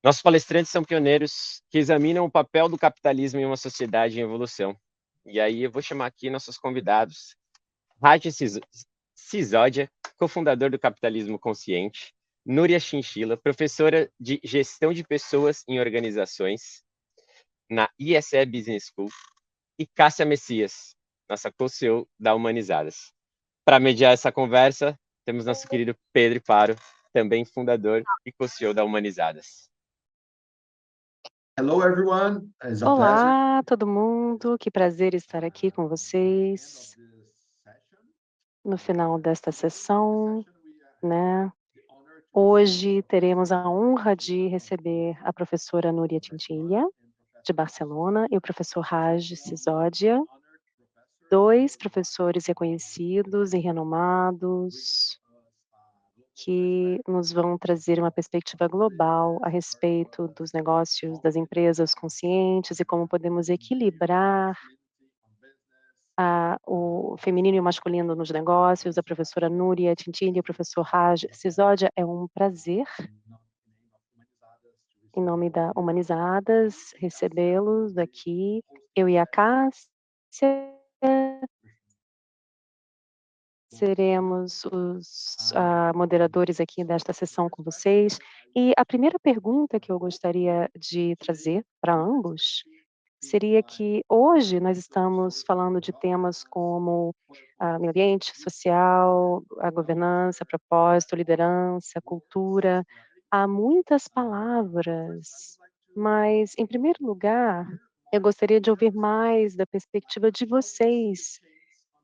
Nossos palestrantes são pioneiros que examinam o papel do capitalismo em uma sociedade em evolução. E aí eu vou chamar aqui nossos convidados. Sisodia, cofundador do Capitalismo Consciente. Núria Chinchilla, professora de Gestão de Pessoas em Organizações na ISE Business School. E Cássia Messias, nossa co-CEO da Humanizadas. Para mediar essa conversa, temos nosso querido Pedro Faro, também fundador e co-CEO da Humanizadas. Hello, everyone. It's a pleasure. Olá, todo mundo. Que prazer estar aqui com vocês no final desta sessão, né? Hoje teremos a honra de receber a professora Núria Chinchilla, de Barcelona, e o professor Raj Sisodia, dois professores reconhecidos e renomados, que nos vão trazer uma perspectiva global a respeito dos negócios das empresas conscientes e como podemos equilibrar o feminino e o masculino nos negócios, a professora Núria Chinchilla e o professor Raj Sisodia. É um prazer, em nome da Humanizadas, recebê-los aqui. Eu e a Cássia seremos os moderadores aqui desta sessão com vocês. E a primeira pergunta que eu gostaria de trazer para ambos seria que hoje nós estamos falando de temas como meio ambiente, social, a governança, propósito, liderança, cultura. Há muitas palavras, mas, em primeiro lugar, eu gostaria de ouvir mais da perspectiva de vocês,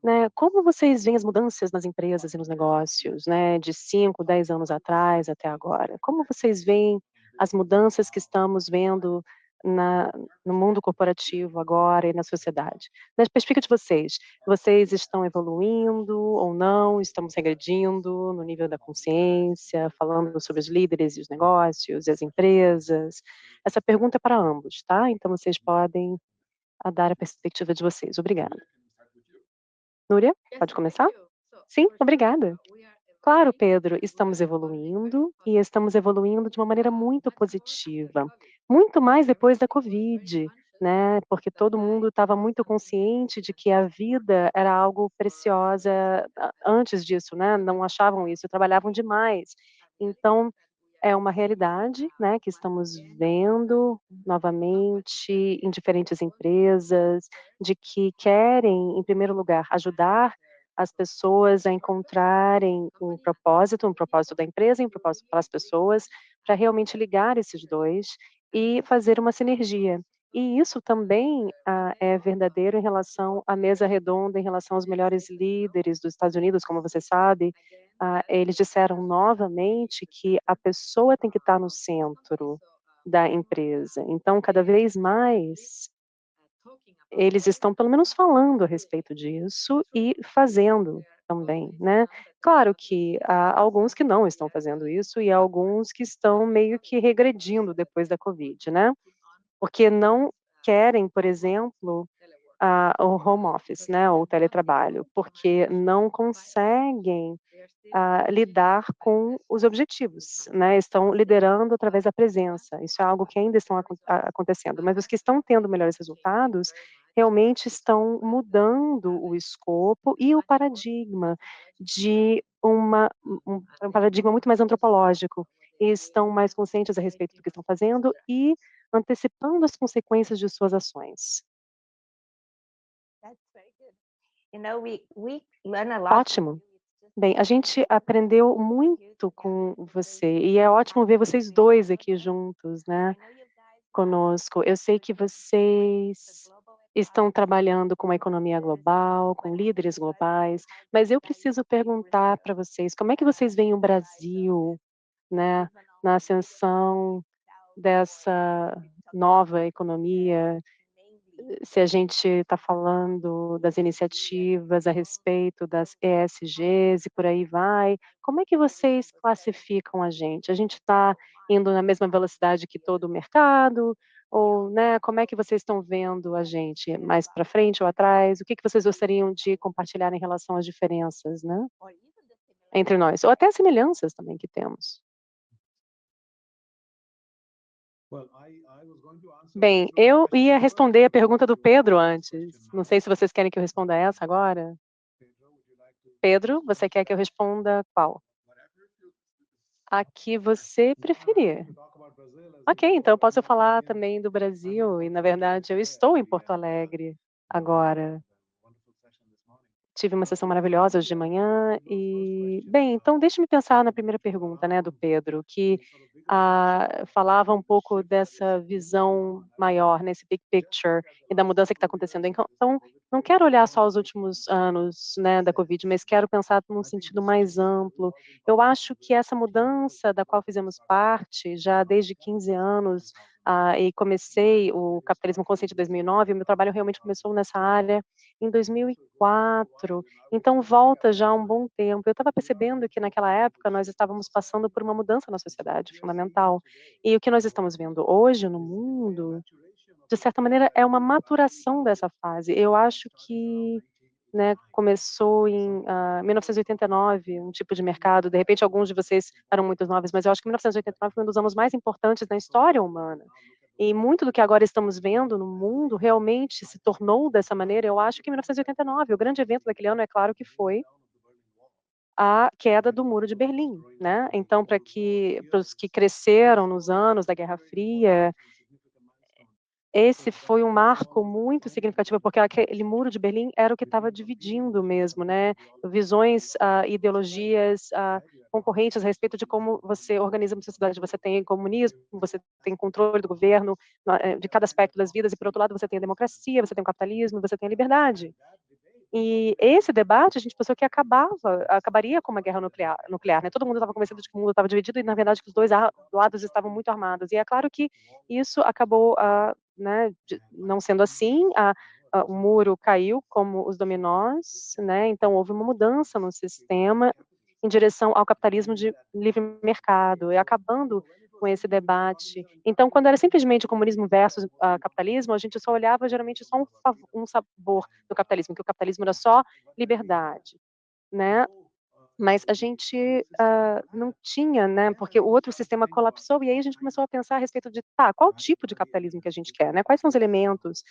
né? Como vocês veem as mudanças nas empresas e nos negócios, né, de 5, 10 anos atrás até agora? Como vocês veem as mudanças que estamos vendo na no mundo corporativo agora e na sociedade? Na perspectiva de vocês, vocês estão evoluindo ou não? Estamos regredindo no nível da consciência, falando sobre os líderes e os negócios e as empresas? Essa pergunta é para ambos, tá? Então vocês podem dar a perspectiva de vocês. Obrigada. Núria, pode começar? Sim, obrigada. Claro, Pedro, estamos evoluindo e estamos evoluindo de uma maneira muito positiva, muito mais depois da Covid, né? Porque todo mundo estava muito consciente de que a vida era algo preciosa antes disso, né? Não achavam isso, trabalhavam demais. Então, é uma realidade, né, que estamos vendo novamente em diferentes empresas, de que querem, em primeiro lugar, ajudar as pessoas a encontrarem um propósito da empresa e um propósito para as pessoas, para realmente ligar esses dois e fazer uma sinergia. E isso também é verdadeiro em relação à mesa redonda, em relação aos melhores líderes dos Estados Unidos, como você sabe, eles disseram novamente que a pessoa tem que estar no centro da empresa. Então, cada vez mais, eles estão pelo menos falando a respeito disso e fazendo também, né. Claro que há alguns que não estão fazendo isso e há alguns que estão meio que regredindo depois da Covid, né, porque não querem, por exemplo, o home office, né, ou o teletrabalho, porque não conseguem lidar com os objetivos, né, estão liderando através da presença, isso é algo que ainda estão acontecendo, mas os que estão tendo melhores resultados, realmente estão mudando o escopo e o paradigma de um paradigma muito mais antropológico, e estão mais conscientes a respeito do que estão fazendo e antecipando as consequências de suas ações. Ótimo. Bem, a gente aprendeu muito com você e é ótimo ver vocês dois aqui juntos, né, conosco. Eu sei que vocês estão trabalhando com a economia global, com líderes globais, mas eu preciso perguntar para vocês, como é que vocês veem o Brasil, né, na ascensão dessa nova economia? Se a gente está falando das iniciativas a respeito das ESGs e por aí vai, como é que vocês classificam a gente? A gente está indo na mesma velocidade que todo o mercado? Ou, né, como é que vocês estão vendo a gente? Mais para frente ou atrás? O que que vocês gostariam de compartilhar em relação às diferenças, né, entre nós? Ou até as semelhanças também que temos. Bem, eu ia responder a pergunta do Pedro antes. Não sei se vocês querem que eu responda essa agora. Pedro, você quer que eu responda qual? A que você preferir. Ok, então eu posso falar também do Brasil, e na verdade eu estou em Porto Alegre agora. Tive uma sessão maravilhosa hoje de manhã e, bem, então deixe-me pensar na primeira pergunta, né, do Pedro, que falava um pouco dessa visão maior, nesse big picture e da mudança que está acontecendo. Então, não quero olhar só os últimos anos, né, da Covid, mas quero pensar num sentido mais amplo. Eu acho que essa mudança da qual fizemos parte já desde 15 anos, e comecei o Capitalismo Consciente em 2009, o meu trabalho realmente começou nessa área em 2004, então volta já um bom tempo. Eu estava percebendo que naquela época nós estávamos passando por uma mudança na sociedade fundamental. E o que nós estamos vendo hoje no mundo, de certa maneira, é uma maturação dessa fase. Eu acho que, né, começou em 1989, um tipo de mercado. De repente, alguns de vocês eram muito novos, mas eu acho que 1989 foi um dos anos mais importantes da história humana. E muito do que agora estamos vendo no mundo realmente se tornou dessa maneira. Eu acho que em 1989, o grande evento daquele ano, é claro que foi a queda do Muro de Berlim, né? Então, para os que cresceram nos anos da Guerra Fria, esse foi um marco muito significativo, porque aquele Muro de Berlim era o que estava dividindo mesmo, né? Visões, ideologias, concorrentes a respeito de como você organiza uma sociedade. Você tem comunismo, você tem controle do governo, de cada aspecto das vidas, e por outro lado você tem a democracia, você tem o capitalismo, você tem a liberdade. E esse debate, a gente pensou que acabaria com uma guerra nuclear, né? Todo mundo estava convencido de que o mundo estava dividido e, na verdade, que os dois lados estavam muito armados. E é claro que isso acabou, né, não sendo assim. O muro caiu como os dominós, né? Então houve uma mudança no sistema em direção ao capitalismo de livre mercado, e acabando com esse debate. Então, quando era simplesmente comunismo versus capitalismo, a gente só olhava geralmente só um sabor do capitalismo, que o capitalismo era só liberdade, né? Mas a gente não tinha, né? Porque o outro sistema colapsou e aí a gente começou a pensar a respeito de, tá, qual tipo de capitalismo que a gente quer, né? Quais são os elementos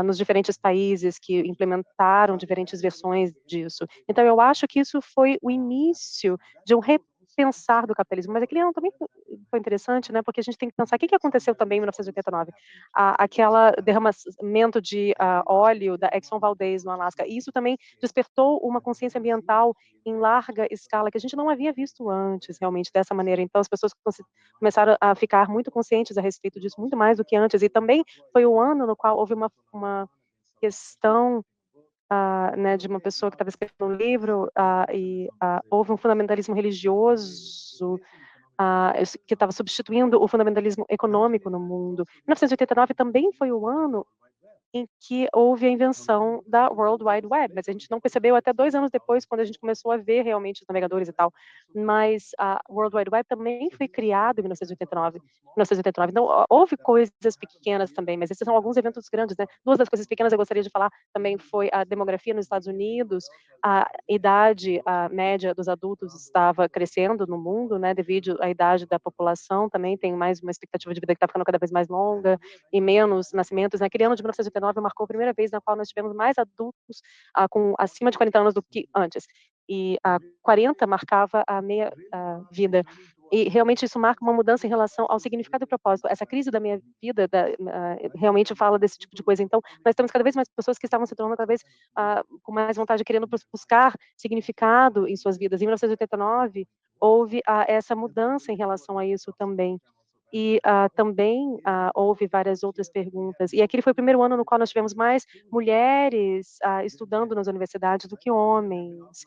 nos diferentes países que implementaram diferentes versões disso? Então eu acho que isso foi o início de um repensar do capitalismo. Mas aquele ano também foi interessante, né? Porque a gente tem que pensar o que aconteceu também em 1989, aquela derramamento de óleo da Exxon Valdez no Alasca. E isso também despertou uma consciência ambiental em larga escala, que a gente não havia visto antes, realmente, dessa maneira. Então, as pessoas começaram a ficar muito conscientes a respeito disso, muito mais do que antes. E também foi o ano no qual houve uma questão, né, de uma pessoa que estava escrevendo um livro, e houve um fundamentalismo religioso que estava substituindo o fundamentalismo econômico no mundo. 1989 também foi o ano em que houve a invenção da World Wide Web, mas a gente não percebeu até 2 anos depois, quando a gente começou a ver realmente os navegadores e tal. Mas a World Wide Web também foi criada em 1989. 1989. Então, houve coisas pequenas também, mas esses são alguns eventos grandes, né? Duas das coisas pequenas eu gostaria de falar também foi a demografia nos Estados Unidos. A idade média dos adultos estava crescendo no mundo, né? Devido à idade da população, também tem mais uma expectativa de vida que está ficando cada vez mais longa e menos nascimentos. Naquele ano de 1989 marcou a primeira vez na qual nós tivemos mais adultos com acima de 40 anos do que antes. E 40 marcava a meia vida. E realmente isso marca uma mudança em relação ao significado e propósito. Essa crise da minha vida realmente fala desse tipo de coisa. Então, nós temos cada vez mais pessoas que estavam se tornando cada vez com mais vontade, querendo buscar significado em suas vidas. Em 1989, houve essa mudança em relação a isso também. E também houve várias outras perguntas. E aquele foi o primeiro ano no qual nós tivemos mais mulheres estudando nas universidades do que homens.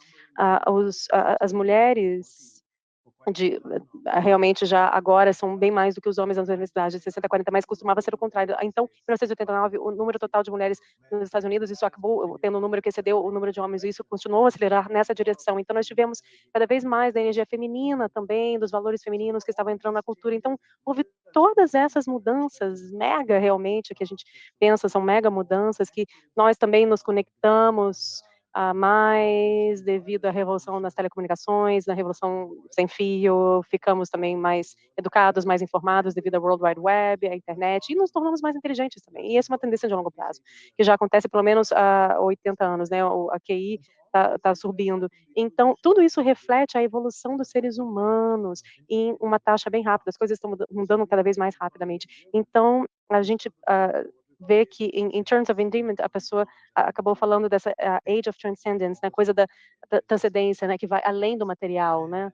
As mulheres realmente já agora são bem mais do que os homens nas universidades, 60, 40, mas costumava ser o contrário. Então, em 1989, o número total de mulheres nos Estados Unidos, isso acabou tendo um número que excedeu o número de homens, e isso continuou a acelerar nessa direção. Então, nós tivemos cada vez mais da energia feminina também, dos valores femininos que estavam entrando na cultura. Então, houve todas essas mudanças mega, realmente, que a gente pensa, são mega mudanças, que nós também nos conectamos mais devido à revolução nas telecomunicações, na revolução sem fio, ficamos também mais educados, mais informados devido ao World Wide Web, à internet, e nos tornamos mais inteligentes também. E essa é uma tendência de longo prazo, que já acontece pelo menos há 80 anos, né? A QI está subindo. Então, tudo isso reflete a evolução dos seres humanos em uma taxa bem rápida, as coisas estão mudando cada vez mais rapidamente. Então, a gente vê que, em terms of endearment, a pessoa acabou falando dessa age of transcendence, né, coisa da transcendência, né, que vai além do material, né,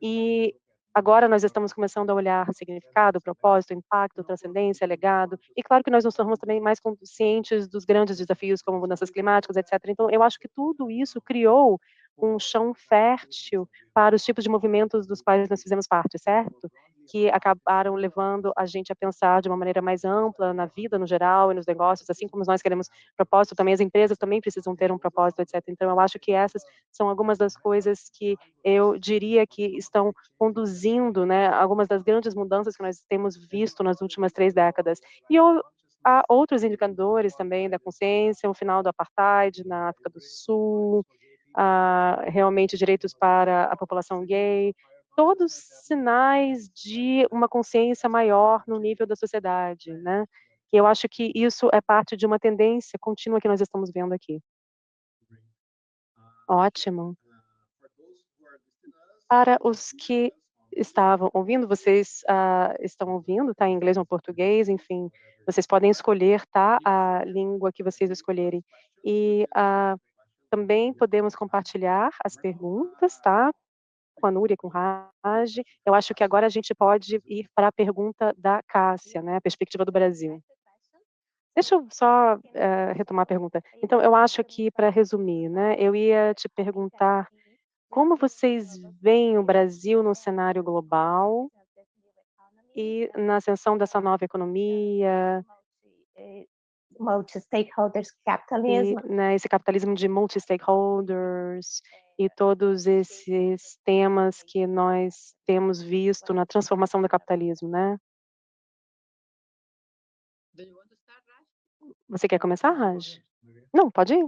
e agora nós estamos começando a olhar significado, propósito, impacto, transcendência, legado, e claro que nós nos tornamos também mais conscientes dos grandes desafios, como mudanças climáticas, etc. Então, eu acho que tudo isso criou um chão fértil para os tipos de movimentos dos quais nós fizemos parte, certo? Que acabaram levando a gente a pensar de uma maneira mais ampla na vida no geral e nos negócios, assim como nós queremos propósito, também as empresas também precisam ter um propósito, etc. Então, eu acho que essas são algumas das coisas que eu diria que estão conduzindo, né, algumas das grandes mudanças que nós temos visto nas últimas 3 décadas. E há outros indicadores também da consciência, o final do apartheid na África do Sul, realmente direitos para a população gay, todos sinais de uma consciência maior no nível da sociedade, né. E eu acho que isso é parte de uma tendência contínua que nós estamos vendo aqui. Ótimo. Para os que estavam ouvindo, vocês, estão ouvindo, tá, em inglês ou português, enfim, vocês podem escolher, tá, a língua que vocês escolherem. E, também podemos compartilhar as perguntas, tá, com a Núria e com o Raj. Eu acho que agora a gente pode ir para a pergunta da Cássia, né, a perspectiva do Brasil. Deixa eu só, retomar a pergunta. Então eu acho que, para resumir, né, eu ia te perguntar como vocês veem o Brasil no cenário global e na ascensão dessa nova economia multi-stakeholders e, capitalism. né, esse capitalismo de multi-stakeholders e todos esses temas que nós temos visto na transformação do capitalismo, né? Você quer começar, Raj? Não, pode ir.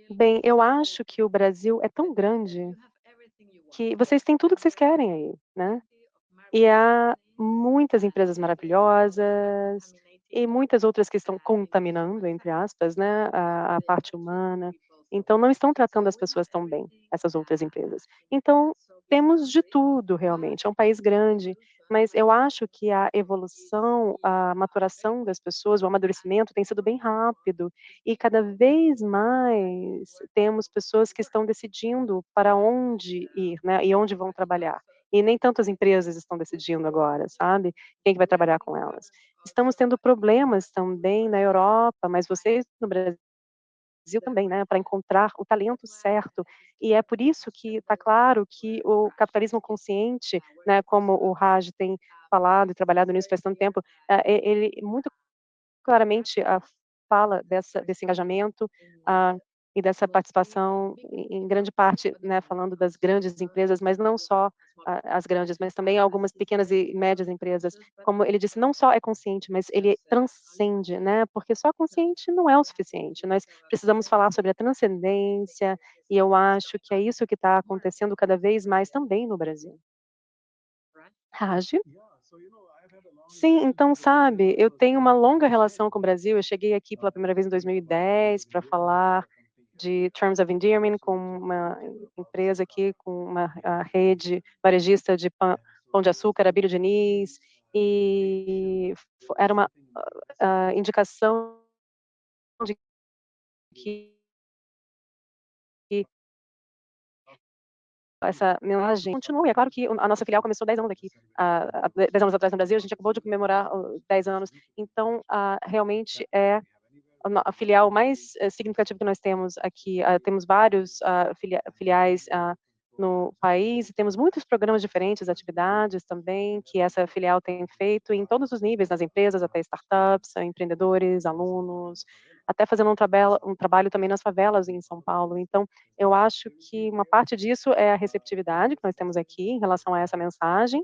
Bem, eu acho que o Brasil é tão grande que vocês têm tudo que vocês querem aí, né? E há muitas empresas maravilhosas e muitas outras que estão contaminando, entre aspas, né, a parte humana. Então, não estão tratando as pessoas tão bem, essas outras empresas. Então, temos de tudo realmente. É um país grande, mas eu acho que a evolução, a maturação das pessoas, o amadurecimento tem sido bem rápido e cada vez mais temos pessoas que estão decidindo para onde ir, né, e onde vão trabalhar. E nem tanto as empresas estão decidindo agora, sabe, quem que vai trabalhar com elas. Estamos tendo problemas também na Europa, mas vocês no Brasil também, né, para encontrar o talento certo. E é por isso que está claro que o capitalismo consciente, né, como o Raj tem falado e trabalhado nisso faz tanto tempo, ele muito claramente fala desse engajamento, e dessa participação em grande parte, né, falando das grandes empresas, mas não só as grandes, mas também algumas pequenas e médias empresas. Como ele disse, não só é consciente, mas ele transcende, né, porque só consciente não é o suficiente. Nós precisamos falar sobre a transcendência, e eu acho que é isso que está acontecendo cada vez mais também no Brasil. Raj? Sim, então, sabe, eu tenho uma longa relação com o Brasil. Eu cheguei aqui pela primeira vez em 2010 para falar de Terms of Endearment com uma empresa aqui, com uma rede varejista de pão de açúcar, Abílio Diniz, e era uma indicação de que essa mensagem continua. E é claro que a nossa filial começou 10 anos aqui, 10 anos atrás no Brasil, a gente acabou de comemorar 10 anos. Então, realmente é a filial mais significativa que nós temos aqui. Temos vários filiais no país, e temos muitos programas diferentes, atividades também, que essa filial tem feito em todos os níveis, nas empresas, até startups, empreendedores, alunos, até fazendo um trabalho também nas favelas em São Paulo. Então, eu acho que uma parte disso é a receptividade que nós temos aqui em relação a essa mensagem,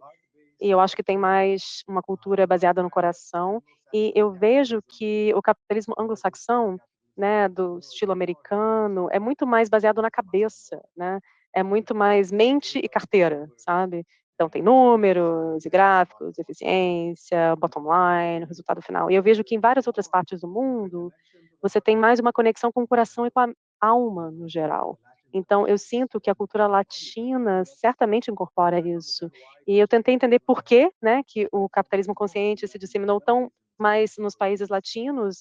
e eu acho que tem mais uma cultura baseada no coração, e eu vejo que o capitalismo anglo-saxão, né, do estilo americano, é muito mais baseado na cabeça, né? É muito mais mente e carteira, sabe? Então tem números e gráficos, eficiência, bottom line, resultado final. E eu vejo que em várias outras partes do mundo, você tem mais uma conexão com o coração e com a alma no geral. Então eu sinto que a cultura latina certamente incorpora isso. E eu tentei entender por que, né, que o capitalismo consciente se disseminou tão mais nos países latinos,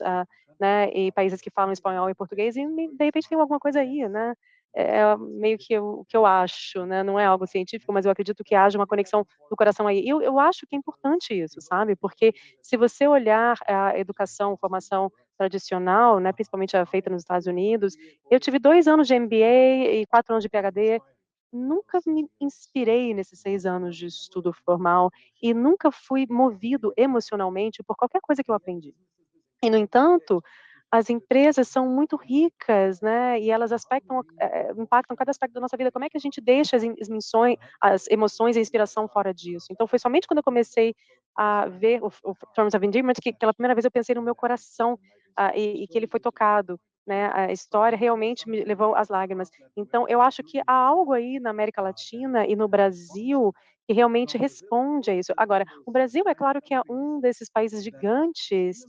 né, e países que falam espanhol e português, e de repente tem alguma coisa aí, né? É meio que o que eu acho, né? Não é algo científico, mas eu acredito que haja uma conexão do coração aí. E eu acho que é importante isso, sabe? Porque se você olhar a educação, formação tradicional, né, principalmente a feita nos Estados Unidos, eu tive 2 anos de MBA e 4 anos de PhD, nunca me inspirei nesses 6 anos de estudo formal e nunca fui movido emocionalmente por qualquer coisa que eu aprendi. E, no entanto, as empresas são muito ricas, né, e elas impactam cada aspecto da nossa vida. Como é que a gente deixa as emoções e a inspiração fora disso? Então, foi somente quando eu comecei a ver o Terms of Endearment que pela primeira vez eu pensei no meu coração, e que ele foi tocado, né, a história realmente me levou às lágrimas. Então, eu acho que há algo aí na América Latina e no Brasil que realmente responde a isso. Agora, o Brasil, é claro que é um desses países gigantes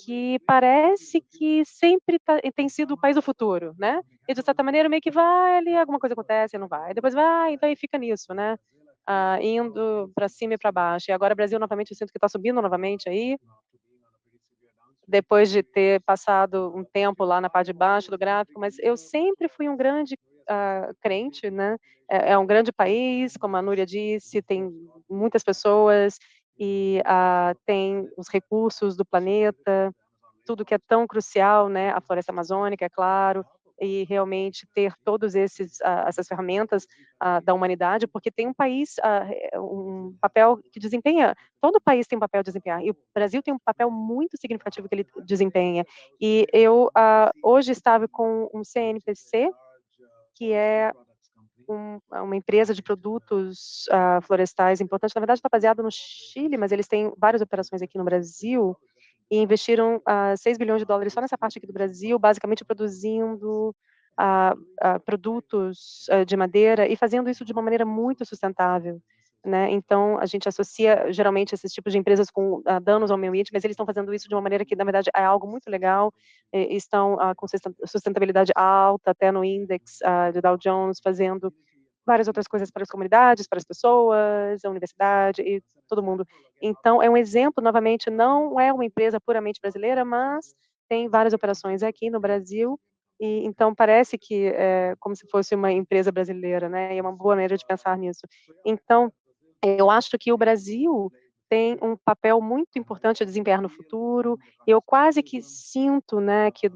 que parece que sempre tem sido o país do futuro, né? E de certa maneira meio que vai ali, alguma coisa acontece, não vai, depois vai, então aí fica nisso, né? Indo para cima e para baixo. E agora o Brasil novamente eu sinto que está subindo novamente aí, depois de ter passado um tempo lá na parte de baixo do gráfico, mas eu sempre fui um grande crente, né? É um grande país, como a Núria disse, tem muitas pessoas e tem os recursos do planeta, tudo que é tão crucial, né, a floresta amazônica, é claro, e realmente ter todos essas ferramentas da humanidade, porque tem um país, um papel que desempenha, todo país tem um papel a desempenhar, e o Brasil tem um papel muito significativo que ele desempenha. E eu hoje estava com um CNPC, que é uma empresa de produtos florestais importante, na verdade está baseado no Chile, mas eles têm várias operações aqui no Brasil, e investiram $6 bilhões só nessa parte aqui do Brasil, basicamente produzindo produtos de madeira e fazendo isso de uma maneira muito sustentável, né? Então, a gente associa geralmente esses tipos de empresas com danos ao meio ambiente, mas eles estão fazendo isso de uma maneira que, na verdade, é algo muito legal, estão com sustentabilidade alta, até no index de Dow Jones, fazendo várias outras coisas para as comunidades, para as pessoas, a universidade e todo mundo. Então, é um exemplo, novamente, não é uma empresa puramente brasileira, mas tem várias operações aqui no Brasil, e então parece que é como se fosse uma empresa brasileira, né? E é uma boa maneira de pensar nisso. Então, eu acho que o Brasil tem um papel muito importante a desempenhar no futuro. Eu quase que sinto, né, que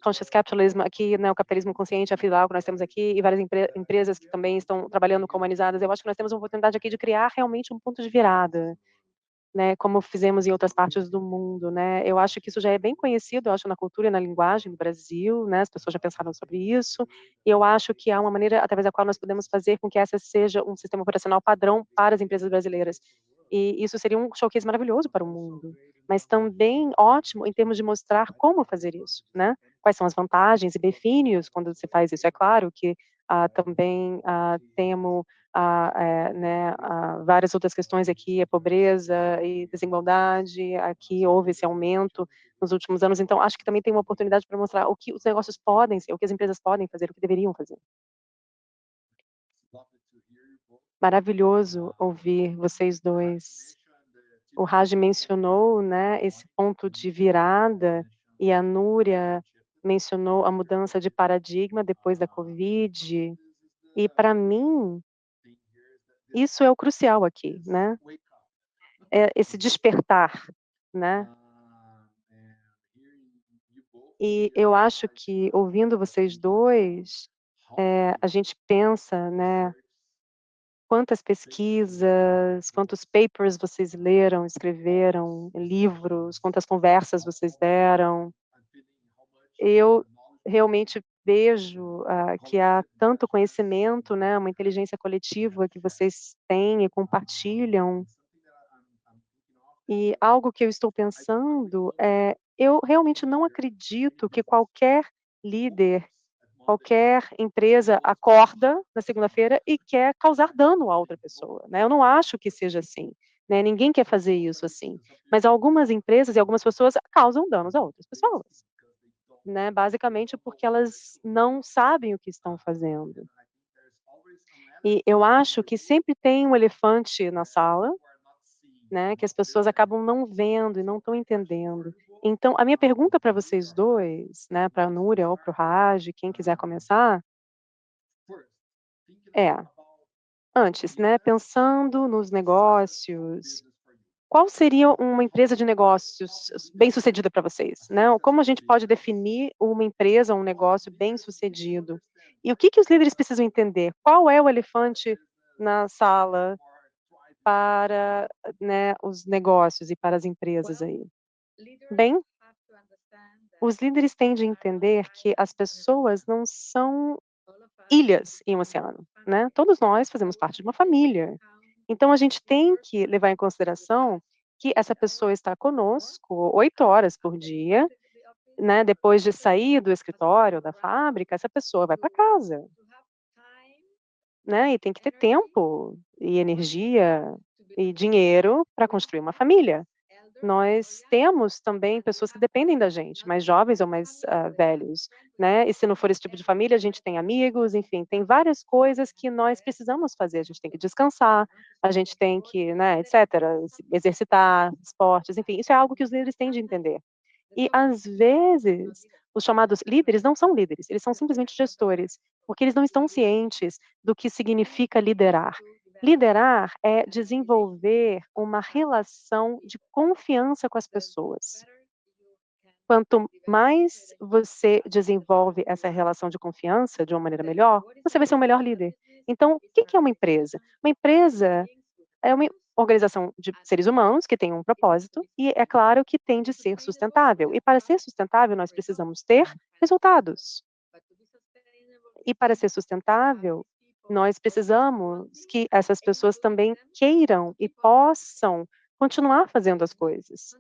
conscious capitalism aqui, né, o capitalismo consciente, a Fidalgo que nós temos aqui, e várias empresas que também estão trabalhando com humanizadas, eu acho que nós temos uma oportunidade aqui de criar realmente um ponto de virada, né, como fizemos em outras partes do mundo, né. Eu acho que isso já é bem conhecido, eu acho, na cultura e na linguagem do Brasil, né, as pessoas já pensaram sobre isso, e eu acho que há uma maneira através da qual nós podemos fazer com que essa seja um sistema operacional padrão para as empresas brasileiras. E isso seria um showcase maravilhoso para o mundo, mas também ótimo em termos de mostrar como fazer isso, né. Quais são as vantagens e benefícios quando você faz isso. É claro que também temos né, várias outras questões aqui, a pobreza e desigualdade, aqui houve esse aumento nos últimos anos, então acho que também tem uma oportunidade para mostrar o que os negócios podem ser, o que as empresas podem fazer, o que deveriam fazer. Maravilhoso ouvir vocês dois. O Raj mencionou, né, esse ponto de virada, e a Núria mencionou a mudança de paradigma depois da Covid, e para mim, isso é o crucial aqui, né, é esse despertar, né. E eu acho que ouvindo vocês dois, a gente pensa, né, quantas pesquisas, quantos papers vocês leram, escreveram, livros, quantas conversas vocês deram. Eu realmente vejo, que há tanto conhecimento, né, uma inteligência coletiva que vocês têm e compartilham. E algo que eu estou pensando é eu realmente não acredito que qualquer líder, qualquer empresa acorda na segunda-feira e quer causar dano a outra pessoa, né? Eu não acho que seja assim, né? Ninguém quer fazer isso assim. Mas algumas empresas e algumas pessoas causam danos a outras pessoas, né? Basicamente porque elas não sabem o que estão fazendo. E eu acho que sempre tem um elefante na sala, né, que as pessoas acabam não vendo e não estão entendendo. Então, a minha pergunta para vocês 2, né, para a Núria ou para o Raj, quem quiser começar, é, antes, né, pensando nos negócios, qual seria uma empresa de negócios bem-sucedida para vocês, né? Como a gente pode definir uma empresa, um negócio bem-sucedido? E o que que os líderes precisam entender? Qual é o elefante na sala para, né, os negócios e para as empresas aí? Bem, os líderes têm de entender que as pessoas não são ilhas em um oceano, né? Todos nós fazemos parte de uma família. Então a gente tem que levar em consideração que essa pessoa está conosco 8 horas por dia, né? Depois de sair do escritório, da fábrica, essa pessoa vai para casa, né? E tem que ter tempo e energia e dinheiro para construir uma família. Nós temos também pessoas que dependem da gente, mais jovens ou mais, velhos, né, e se não for esse tipo de família, a gente tem amigos, enfim, tem várias coisas que nós precisamos fazer, a gente tem que descansar, a gente tem que, né, etcétera, se exercitar, esportes, enfim, isso é algo que os líderes têm de entender. E, às vezes, os chamados líderes não são líderes, eles são simplesmente gestores, porque eles não estão cientes do que significa liderar. Liderar é desenvolver uma relação de confiança com as pessoas. Quanto mais você desenvolve essa relação de confiança de uma maneira melhor, você vai ser um melhor líder. Então, o que que é uma empresa? Uma empresa é uma organização de seres humanos que tem um propósito e é claro que tem de ser sustentável. E para ser sustentável, nós precisamos ter resultados. E para ser sustentável, nós precisamos que essas pessoas também queiram e possam continuar fazendo as coisas.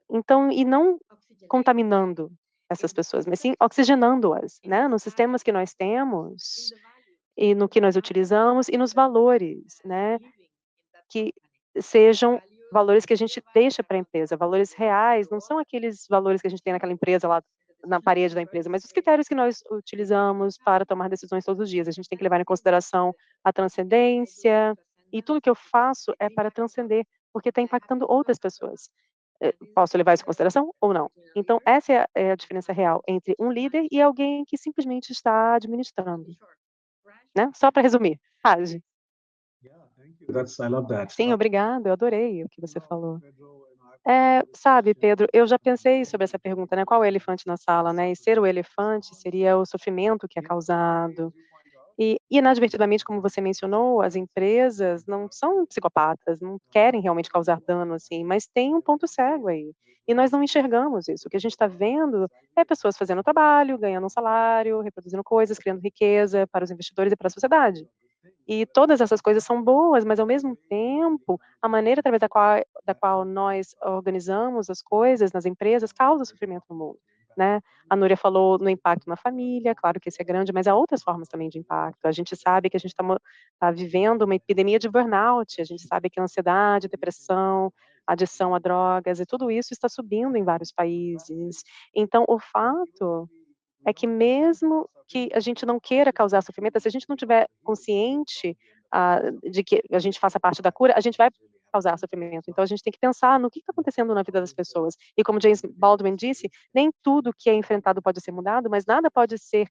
Então, e não contaminando essas pessoas, mas sim oxigenando-as, né, nos sistemas que nós temos e no que nós utilizamos e nos valores, né, que sejam valores que a gente deixa para a empresa, valores reais, não são aqueles valores que a gente tem naquela empresa lá na parede da empresa, mas os critérios que nós utilizamos para tomar decisões todos os dias. A gente tem que levar em consideração a transcendência, e tudo que eu faço é para transcender, porque está impactando outras pessoas. Posso levar isso em consideração ou não? Então, essa é a diferença real entre um líder e alguém que simplesmente está administrando, né? Só para resumir. Raj. I love that. Sim, obrigada, eu adorei o que você falou. Sabe, Pedro, eu já pensei sobre essa pergunta, né, qual é o elefante na sala, né, e ser o elefante seria o sofrimento que é causado. E inadvertidamente, como você mencionou, as empresas não são psicopatas, não querem realmente causar dano, assim, mas tem um ponto cego aí, e nós não enxergamos isso. O que a gente está vendo é pessoas fazendo trabalho, ganhando um salário, reproduzindo coisas, criando riqueza para os investidores e para a sociedade. E todas essas coisas são boas, mas ao mesmo tempo, a maneira através da qual nós organizamos as coisas nas empresas causa sofrimento no mundo, né. A Núria falou no impacto na família, claro que esse é grande, mas há outras formas também de impacto. A gente sabe que a gente está vivendo uma epidemia de burnout, a gente sabe que a ansiedade, depressão, adição a drogas e tudo isso está subindo em vários países. Então o fato é que mesmo que a gente não queira causar sofrimento, se a gente não tiver consciente, de que a gente faça parte da cura, a gente vai causar sofrimento. Então a gente tem que pensar no que está acontecendo na vida das pessoas. E como James Baldwin disse, nem tudo que é enfrentado pode ser mudado, mas nada pode ser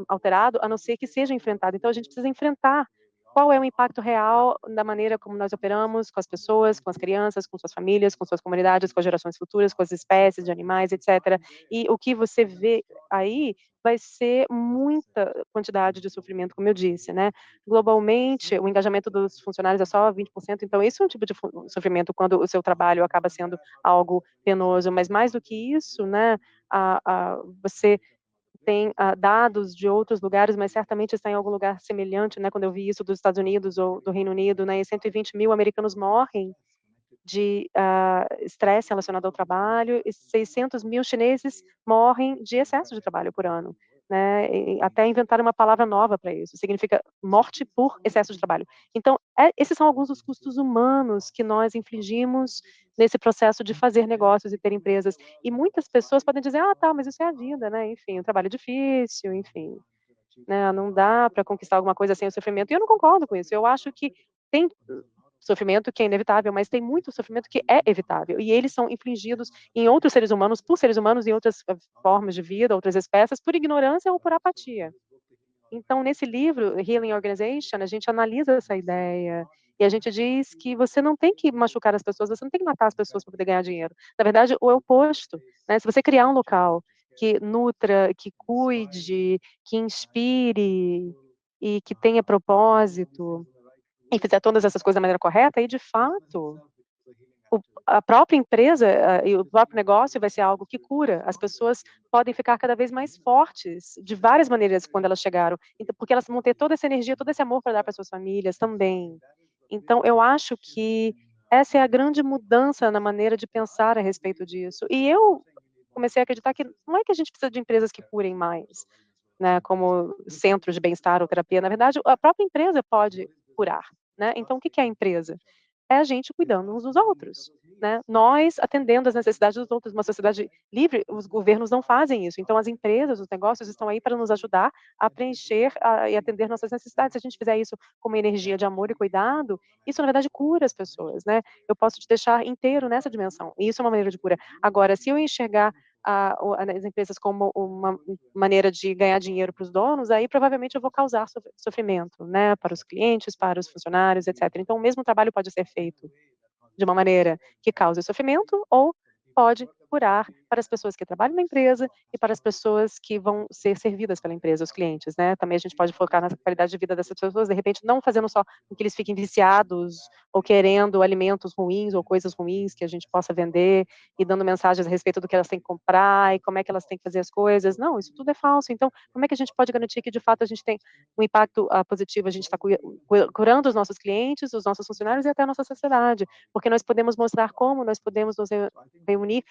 alterado, a não ser que seja enfrentado. Então a gente precisa enfrentar qual é o impacto real da maneira como nós operamos com as pessoas, com as crianças, com suas famílias, com suas comunidades, com as gerações futuras, com as espécies de animais, etc. E o que você vê aí vai ser muita quantidade de sofrimento, como eu disse, né. Globalmente, o engajamento dos funcionários é só 20%, então esse é um tipo de sofrimento quando o seu trabalho acaba sendo algo penoso, mas mais do que isso, né, você tem, dados de outros lugares, mas certamente está em algum lugar semelhante, né, quando eu vi isso dos Estados Unidos ou do Reino Unido, né, e 120.000 americanos morrem de estresse relacionado ao trabalho, e 600 mil chineses morrem de excesso de trabalho por ano, né? E até inventar uma palavra nova para isso, significa morte por excesso de trabalho. Então, esses são alguns dos custos humanos que nós infligimos nesse processo de fazer negócios e ter empresas. E muitas pessoas podem dizer, ah, tá, mas isso é a vida, né? Enfim, o trabalho é difícil, enfim, né? Não dá para conquistar alguma coisa sem o sofrimento. E eu não concordo com isso. Eu acho que tem sofrimento que é inevitável, mas tem muito sofrimento que é evitável. E eles são infligidos em outros seres humanos, por seres humanos, em outras formas de vida, outras espécies, por ignorância ou por apatia. Então, nesse livro, Healing Organization, a gente analisa essa ideia e a gente diz que você não tem que machucar as pessoas, você não tem que matar as pessoas para poder ganhar dinheiro. Na verdade, o oposto, né? Se você criar um local que nutra, que cuide, que inspire e que tenha propósito e fizer todas essas coisas da maneira correta, aí de fato a própria empresa e o próprio negócio vai ser algo que cura. As pessoas podem ficar cada vez mais fortes, de várias maneiras, quando elas chegaram. Então, porque elas vão ter toda essa energia, todo esse amor para dar para suas famílias também. Então, eu acho que essa é a grande mudança na maneira de pensar a respeito disso. E eu comecei a acreditar que não é que a gente precisa de empresas que curem mais, né, como centros de bem-estar ou terapia. Na verdade, a própria empresa pode curar, né? Então, o que é a empresa? É a gente cuidando uns dos outros, né? Nós atendendo às necessidades dos outros. Uma sociedade livre, os governos não fazem isso. Então, as empresas, os negócios estão aí para nos ajudar a preencher e atender nossas necessidades. Se a gente fizer isso com uma energia de amor e cuidado, isso, na verdade, cura as pessoas, né? Eu posso te deixar inteiro nessa dimensão. E isso é uma maneira de cura. Agora, se eu enxergar as empresas como uma maneira de ganhar dinheiro para os donos, aí provavelmente eu vou causar sofrimento, né, para os clientes, para os funcionários, etc. Então, o mesmo trabalho pode ser feito de uma maneira que cause sofrimento ou pode curar para as pessoas que trabalham na empresa e para as pessoas que vão ser servidas pela empresa, os clientes, né? Também a gente pode focar na qualidade de vida dessas pessoas, de repente não fazendo só com que eles fiquem viciados ou querendo alimentos ruins ou coisas ruins que a gente possa vender e dando mensagens a respeito do que elas têm que comprar e como é que elas têm que fazer as coisas. Não, isso tudo é falso. Então, como é que a gente pode garantir que de fato a gente tem um impacto positivo, a gente está curando os nossos clientes, os nossos funcionários e até a nossa sociedade? Porque nós podemos mostrar como nós podemos nos reunir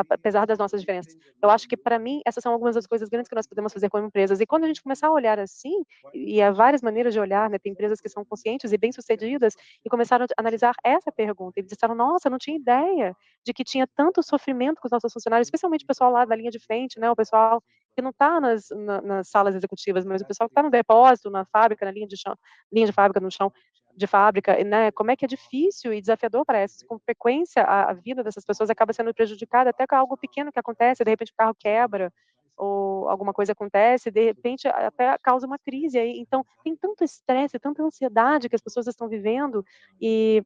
apesar das nossas diferenças. Eu acho que, para mim, essas são algumas das coisas grandes que nós podemos fazer como empresas. E quando a gente começar a olhar assim, e há várias maneiras de olhar, né? Tem empresas que são conscientes e bem-sucedidas e começaram a analisar essa pergunta. E disseram, nossa, não tinha ideia de que tinha tanto sofrimento com os nossos funcionários, especialmente o pessoal lá da linha de frente, né? O pessoal que não está nas salas executivas, mas o pessoal que está no depósito, na fábrica, na linha de chão, linha de fábrica, no chão de fábrica, né? Como é que é difícil e desafiador para essas. Com frequência, a vida dessas pessoas acaba sendo prejudicada até com algo pequeno que acontece, de repente o carro quebra, ou alguma coisa acontece, de repente até causa uma crise aí. Então, tem tanto estresse, tanta ansiedade que as pessoas estão vivendo e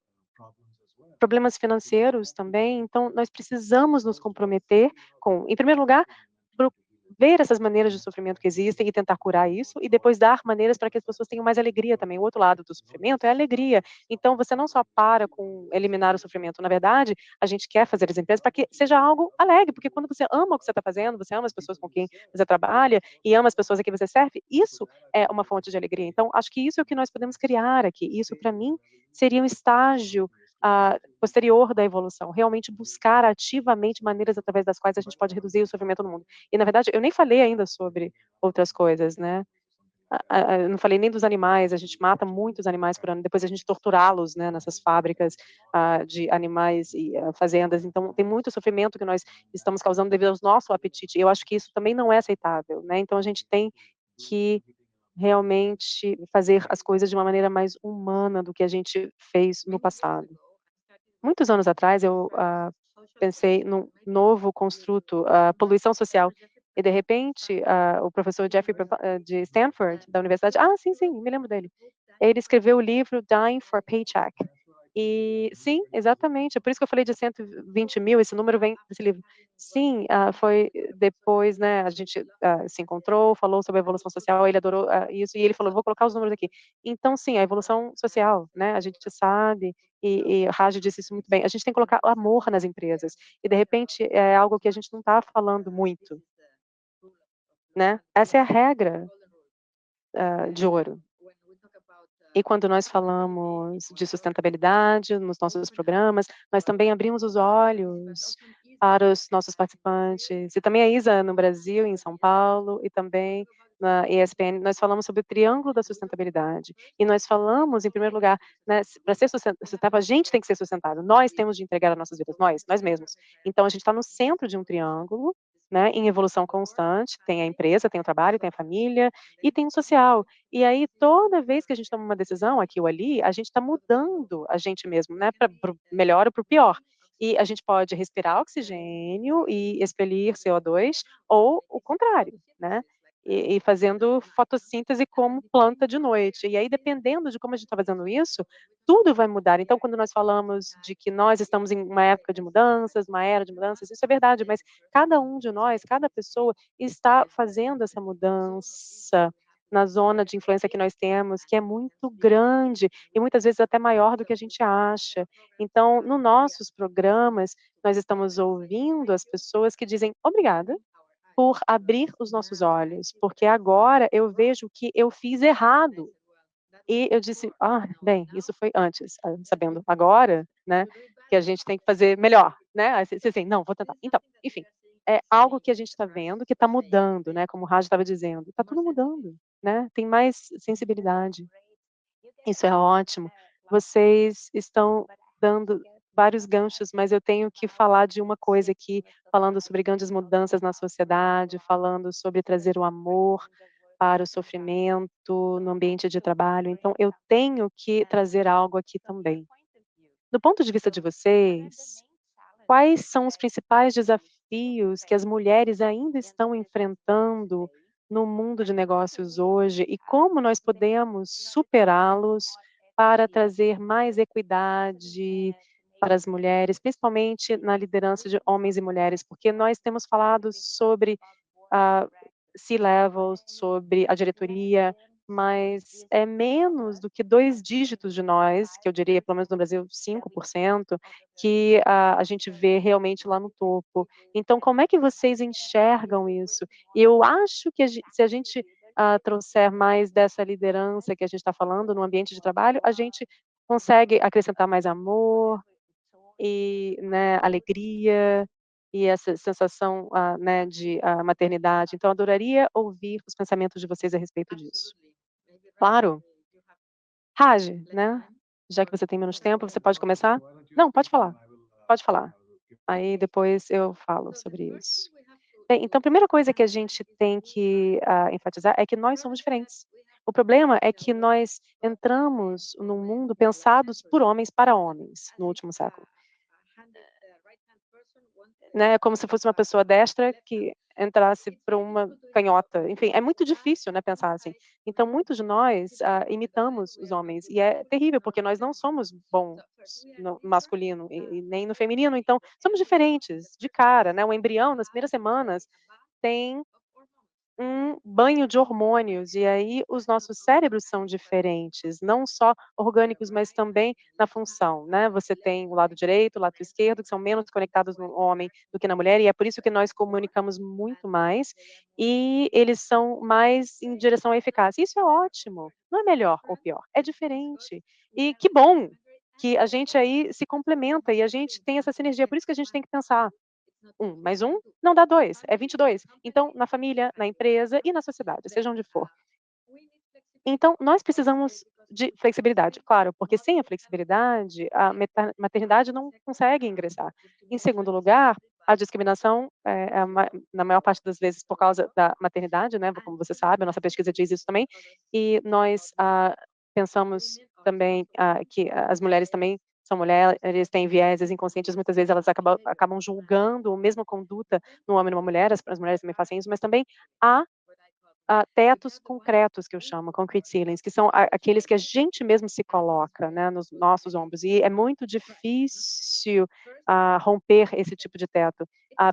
problemas financeiros também. Então, nós precisamos nos comprometer com, em primeiro lugar, ver essas maneiras de sofrimento que existem e tentar curar isso, e depois dar maneiras para que as pessoas tenham mais alegria também. O outro lado do sofrimento é a alegria. Então, você não só para com eliminar o sofrimento, na verdade, a gente quer fazer as empresas para que seja algo alegre, porque quando você ama o que você está fazendo, você ama as pessoas com quem você trabalha e ama as pessoas a quem você serve, isso é uma fonte de alegria. Então, acho que isso é o que nós podemos criar aqui. Isso, para mim, seria um estágio posterior da evolução, realmente buscar ativamente maneiras através das quais a gente pode reduzir o sofrimento no mundo. E, na verdade, eu nem falei ainda sobre outras coisas, né? Eu não falei nem dos animais, a gente mata muitos animais por ano, depois a gente torturá-los, né, nessas fábricas de animais e fazendas. Então, tem muito sofrimento que nós estamos causando devido ao nosso apetite. Eu acho que isso também não é aceitável, né? Então, a gente tem que realmente fazer as coisas de uma maneira mais humana do que a gente fez no passado. Muitos anos atrás, eu pensei num novo construto, poluição social, e de repente, o professor Jeffrey de Stanford, da universidade, sim, sim, me lembro dele. Ele escreveu o livro Dying for Paycheck. E sim, exatamente, é por isso que eu falei de 120 mil, esse número vem desse livro. Sim, foi depois, né, a gente se encontrou, falou sobre a evolução social, ele adorou isso, e ele falou, vou colocar os números aqui. Então, sim, a evolução social, né, a gente sabe, e Raj disse isso muito bem, a gente tem que colocar amor nas empresas, e de repente é algo que a gente não está falando muito, né, essa é a regra de ouro. E quando nós falamos de sustentabilidade nos nossos programas, nós também abrimos os olhos para os nossos participantes, e também a Isa no Brasil, em São Paulo, e também na ESPN, nós falamos sobre o triângulo da sustentabilidade. E nós falamos, em primeiro lugar, né, para ser sustentável, a gente tem que ser sustentável, nós temos de entregar as nossas vidas, nós mesmos. Então, a gente está no centro de um triângulo, né, em evolução constante, tem a empresa, tem o trabalho, tem a família e tem o social. E aí, toda vez que a gente toma uma decisão aqui ou ali, a gente está mudando a gente mesmo, né, para o melhor ou para o pior. E a gente pode respirar oxigênio e expelir CO2, ou o contrário, né? E fazendo fotossíntese como planta de noite. E aí, dependendo de como a gente está fazendo isso, tudo vai mudar. Então, quando nós falamos de que nós estamos em uma época de mudanças, uma era de mudanças, isso é verdade, mas cada um de nós, cada pessoa está fazendo essa mudança na zona de influência que nós temos, que é muito grande e muitas vezes até maior do que a gente acha. Então, nos nossos programas, nós estamos ouvindo as pessoas que dizem obrigada por abrir os nossos olhos, porque agora eu vejo que eu fiz errado. E eu disse: "Ah, bem, isso foi antes, sabendo agora, né, que a gente tem que fazer melhor", né, aí você assim: "Não, vou tentar". Então, enfim, é algo que a gente está vendo que está mudando, né, como o Raj estava dizendo, está tudo mudando, né, tem mais sensibilidade. Isso é ótimo. Vocês estão dando vários ganchos, mas eu tenho que falar de uma coisa aqui, falando sobre grandes mudanças na sociedade, falando sobre trazer o amor para o sofrimento no ambiente de trabalho, então eu tenho que trazer algo aqui também. Do ponto de vista de vocês, quais são os principais desafios que as mulheres ainda estão enfrentando no mundo de negócios hoje e como nós podemos superá-los para trazer mais equidade para as mulheres, principalmente na liderança de homens e mulheres, porque nós temos falado sobre a C-level, sobre a diretoria, mas é menos do que 2 dígitos de nós, que eu diria, pelo menos no Brasil, 5%, que a gente vê realmente lá no topo. Então, como é que vocês enxergam isso? Eu acho que se a gente, trouxer mais dessa liderança que a gente está falando no ambiente de trabalho, a gente consegue acrescentar mais amor e, né, alegria, e essa sensação, né, de, maternidade. Então, eu adoraria ouvir os pensamentos de vocês a respeito disso. Claro. Raj, né, já que você tem menos tempo, você pode começar? Não, pode falar, pode falar. Aí depois eu falo sobre isso. Bem, então a primeira coisa que a gente tem que, enfatizar é que nós somos diferentes. O problema é que nós entramos num mundo pensados por homens para homens, no último século. Né, como se fosse uma pessoa destra que entrasse para uma canhota, enfim, é muito difícil, né, pensar assim. Então muitos de nós, imitamos os homens e é terrível, porque nós não somos bons no masculino e nem no feminino, então somos diferentes de cara, né, o embrião nas primeiras semanas tem um banho de hormônios, e aí os nossos cérebros são diferentes, não só orgânicos, mas também na função, né. Você tem o lado direito, o lado esquerdo, que são menos conectados no homem do que na mulher, e é por isso que nós comunicamos muito mais, e eles são mais em direção à eficácia. Isso é ótimo, não é melhor ou pior, é diferente. E que bom que a gente aí se complementa e a gente tem essa sinergia, por isso que a gente tem que pensar 1 mais 1 não dá 2, é 22. Então, na família, na empresa e na sociedade, seja onde for. Então, nós precisamos de flexibilidade, claro, porque sem a flexibilidade, a maternidade não consegue ingressar. Em segundo lugar, a discriminação é na maior parte das vezes por causa da maternidade, né, como você sabe, a nossa pesquisa diz isso também, e nós, pensamos também, que as mulheres também são mulheres, têm vieses inconscientes, muitas vezes elas acabam julgando a mesma conduta no homem e numa mulher, as mulheres também fazem isso, mas também há tetos concretos que eu chamo, concrete ceilings, que são aqueles que a gente mesmo se coloca, né, nos nossos ombros, e é muito difícil, romper esse tipo de teto.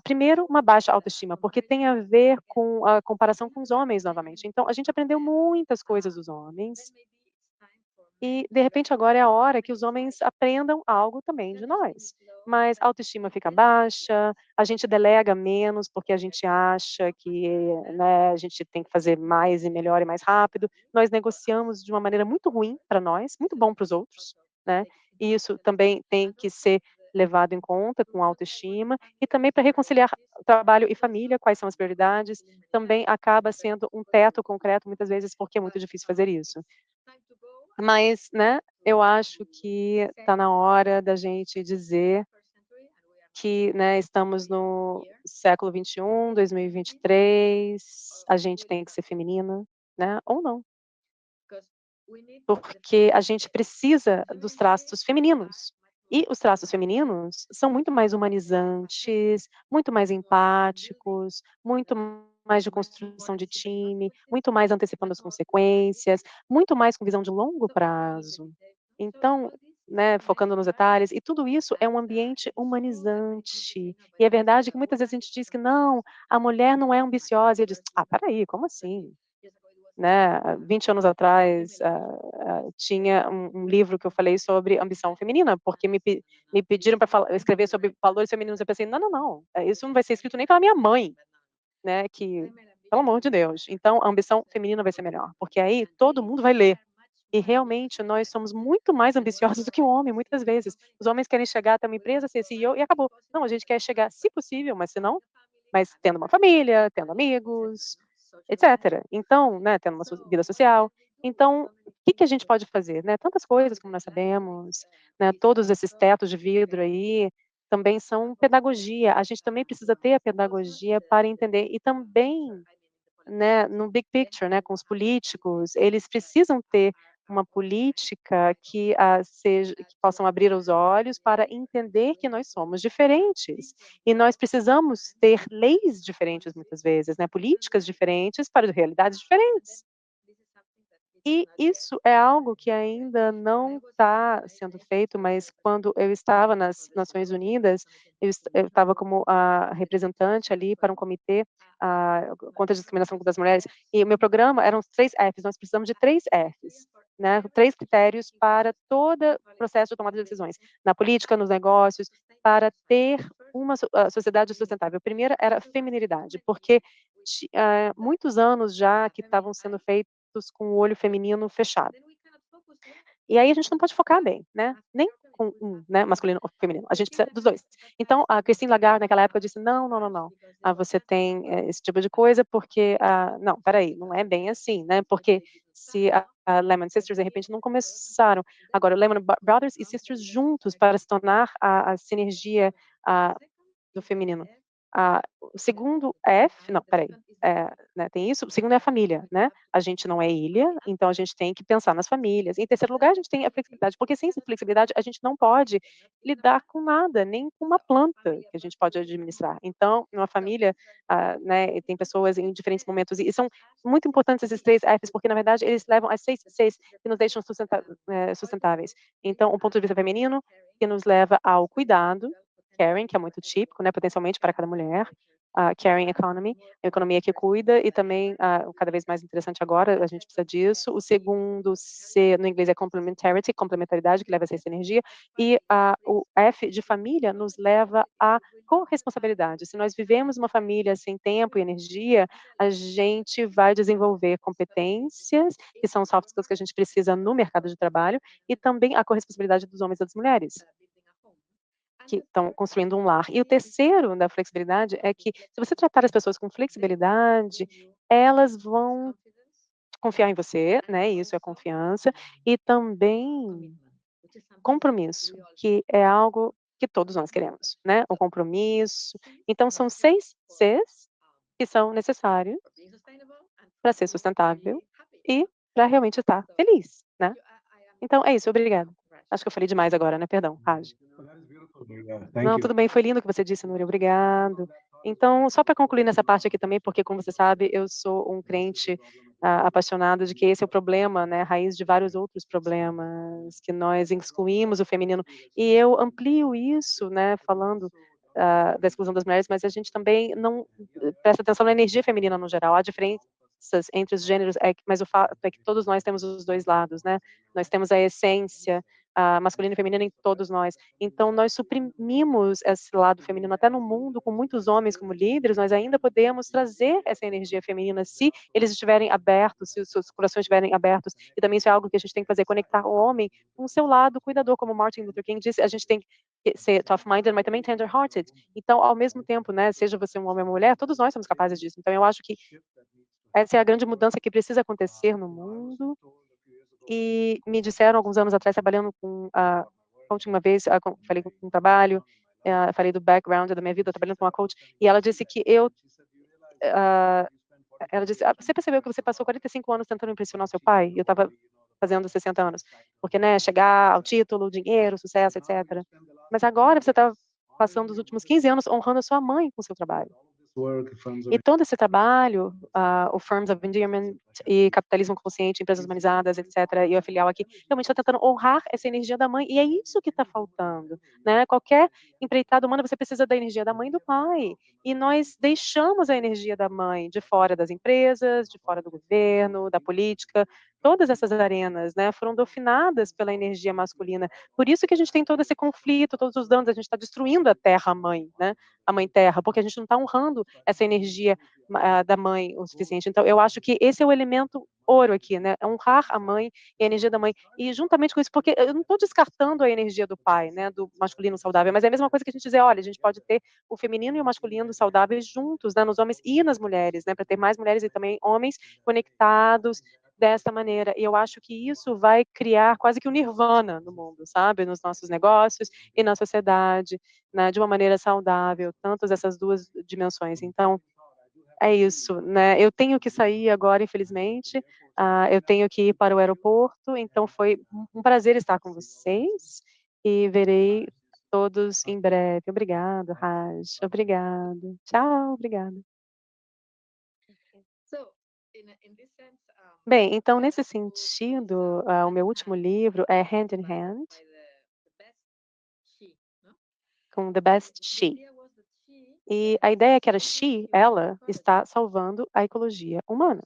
Primeiro, uma baixa autoestima, porque tem a ver com a comparação com os homens novamente. Então, a gente aprendeu muitas coisas dos homens E, de repente, agora é a hora que os homens aprendam algo também de nós. Mas a autoestima fica baixa, a gente delega menos porque a gente acha que, né, a gente tem que fazer mais e melhor e mais rápido. Nós negociamos de uma maneira muito ruim para nós, muito bom para os outros, né? E isso também tem que ser levado em conta com autoestima e também para reconciliar trabalho e família, quais são as prioridades, também acaba sendo um teto concreto muitas vezes, porque é muito difícil fazer isso. Mas, né, eu acho que está na hora da gente dizer que, né, estamos no século XXI, 2023, a gente tem que ser feminina, né, ou não, porque a gente precisa dos traços femininos. E os traços femininos são muito mais humanizantes, muito mais empáticos, muito mais de construção de time, muito mais antecipando as consequências, muito mais com visão de longo prazo. Então, né, focando nos detalhes, e tudo isso é um ambiente humanizante. E é verdade que muitas vezes a gente diz que não, a mulher não é ambiciosa, e eu digo, ah, peraí, como assim? Né, há 20 anos atrás, tinha um livro que eu falei sobre ambição feminina, porque me pediram para escrever sobre valores femininos, eu pensei: "Não, não, não, isso não vai ser escrito nem pela minha mãe", né, que pelo amor de Deus. Então a ambição feminina vai ser melhor, porque aí todo mundo vai ler. E realmente nós somos muito mais ambiciosos do que o homem, muitas vezes. Os homens querem chegar até uma empresa, ser CEO e acabou. Não, a gente quer chegar, se possível, mas se não, mas tendo uma família, tendo amigos, etcétera. Então, né, tendo uma vida social. Então, o que que a gente pode fazer, né? Tantas coisas como nós sabemos, né, todos esses tetos de vidro aí, também são pedagogia. A gente também precisa ter a pedagogia para entender e também, né, no big picture, né, com os políticos, eles precisam ter uma política que, seja que possam abrir os olhos para entender que nós somos diferentes, e nós precisamos ter leis diferentes muitas vezes, né, políticas diferentes para realidades diferentes. E isso é algo que ainda não está sendo feito, mas quando eu estava nas Nações Unidas, eu estava como a representante ali para um comitê, contra a discriminação das mulheres, e o meu programa eram os 3 Fs, nós precisamos de 3 Fs, né, 3 critérios para todo processo de tomada de decisões, na política, nos negócios, para ter uma sociedade sustentável. A primeira era a feminilidade, porque muitos anos já que estavam sendo feitos com o olho feminino fechado. E aí a gente não pode focar bem, né, nem com um, né, masculino ou feminino, a gente precisa dos 2. Então a Christine Lagarde naquela época disse: "Não, não, não, não, você tem, esse tipo de coisa porque, não, espera aí, não é bem assim, né, porque se a Lehman Sisters de repente não começaram, agora o Lehman Brothers e Sisters juntos para se tornar a sinergia, ah, do feminino. O segundo F não, espera aí, né, tem isso, o segundo é a família, né, a gente não é ilha, então a gente tem que pensar nas famílias. Em terceiro lugar, a gente tem a flexibilidade, porque sem essa flexibilidade a gente não pode lidar com nada, nem com uma planta que a gente pode administrar. Então, numa família, né, e tem pessoas em diferentes momentos e são muito importantes esses 3 Fs, porque na verdade eles levam às 6 Cs que nos deixam sustentáveis. Então, o ponto de vista feminino, que nos leva ao cuidado, caring, que é muito típico, né, potencialmente para cada mulher, a caring economy, a economia que cuida e também, cada vez mais interessante agora, a gente precisa disso. O segundo C no inglês é complementarity, complementaridade, que leva a essa energia, e o F de família nos leva à corresponsabilidade. Se nós vivemos uma família sem tempo e energia, a gente vai desenvolver competências, que são soft skills que a gente precisa no mercado de trabalho, e também a corresponsabilidade dos homens e das mulheres que estão construindo um lar. E o terceiro da flexibilidade é que, se você tratar as pessoas com flexibilidade, elas vão confiar em você, né, isso é confiança, e também compromisso, que é algo que todos nós queremos, né, o compromisso. Então são 6 Cs que são necessários para ser sustentável e para realmente estar feliz, né. Então é isso, obrigada. Acho que eu falei demais agora, né, perdão, Raj. Well, that is beautiful. Yeah, thank Não, you. tudo bem, foi lindo o que você disse, Núria, obrigado. Então, só para concluir nessa parte aqui também, porque como você sabe, eu sou um crente, apaixonado de que esse é o problema, né, a raiz de vários outros problemas, que nós excluímos o feminino. E eu amplio isso, né, falando, da exclusão das mulheres, mas a gente também não presta atenção na energia feminina no geral. Há diferenças entre os gêneros, mas o fato é que todos nós temos os dois lados, né? Nós temos a essência masculina e feminina em todos nós. Então, nós suprimimos esse lado feminino até no mundo, com muitos homens como líderes, nós ainda podemos trazer essa energia feminina se eles estiverem abertos, se os seus corações estiverem abertos. E também isso é algo que a gente tem que fazer, conectar o homem com o seu lado cuidador, como Martin Luther King disse, a gente tem que ser tough-minded, mas também tender-hearted. Então, ao mesmo tempo, né, seja você um homem ou uma mulher, todos nós somos capazes disso. Então, eu acho que essa é a grande mudança que precisa acontecer no mundo. E me disseram alguns anos atrás, trabalhando com a coach uma vez, falei com um trabalho, falei do background da minha vida, trabalhando com uma coach, e ela disse que ela disse: você percebeu que você passou 45 anos tentando impressionar seu pai? E eu estava fazendo 60 anos. Porque, né, chegar ao título, dinheiro, sucesso, etc. Mas agora você está passando os últimos 15 anos honrando a sua mãe com o seu trabalho. E todo esse trabalho, o Firms of Endearment e Capitalismo Consciente, Empresas Humanizadas, etc., e a filial aqui, realmente está tentando honrar essa energia da mãe, e é isso que está faltando, né? Qualquer empreitada humana, você precisa da energia da mãe e do pai, e nós deixamos a energia da mãe de fora das empresas, de fora do governo, da política, todas essas arenas, né, foram dominadas pela energia masculina. Por isso que a gente tem todo esse conflito, todos os danos, a gente está destruindo a terra-mãe, né? A mãe terra, porque a gente não está honrando essa energia da mãe o suficiente. Então, eu acho que esse é o elemento ouro aqui, né? É honrar a mãe e a energia da mãe. E juntamente com isso, porque eu não estou descartando a energia do pai, né? Do masculino saudável, mas é a mesma coisa que a gente dizer, olha, a gente pode ter o feminino e o masculino saudáveis juntos, né? Nos homens e nas mulheres, né? Para ter mais mulheres e também homens conectados dessa maneira. E eu acho que isso vai criar quase que um nirvana no mundo, sabe? Nos nossos negócios e na sociedade, né? De uma maneira saudável, tantas essas duas dimensões. Então, é isso, né? Eu tenho que sair agora, infelizmente. Eu tenho que ir para o aeroporto. Então, foi um prazer estar com vocês e verei todos em breve. Obrigado, Raj. Obrigado. Tchau, obrigada. Bem, então, nesse sentido, o meu último livro é Hand in Hand, com The Best She. E a ideia é que era ela está salvando a ecologia humana.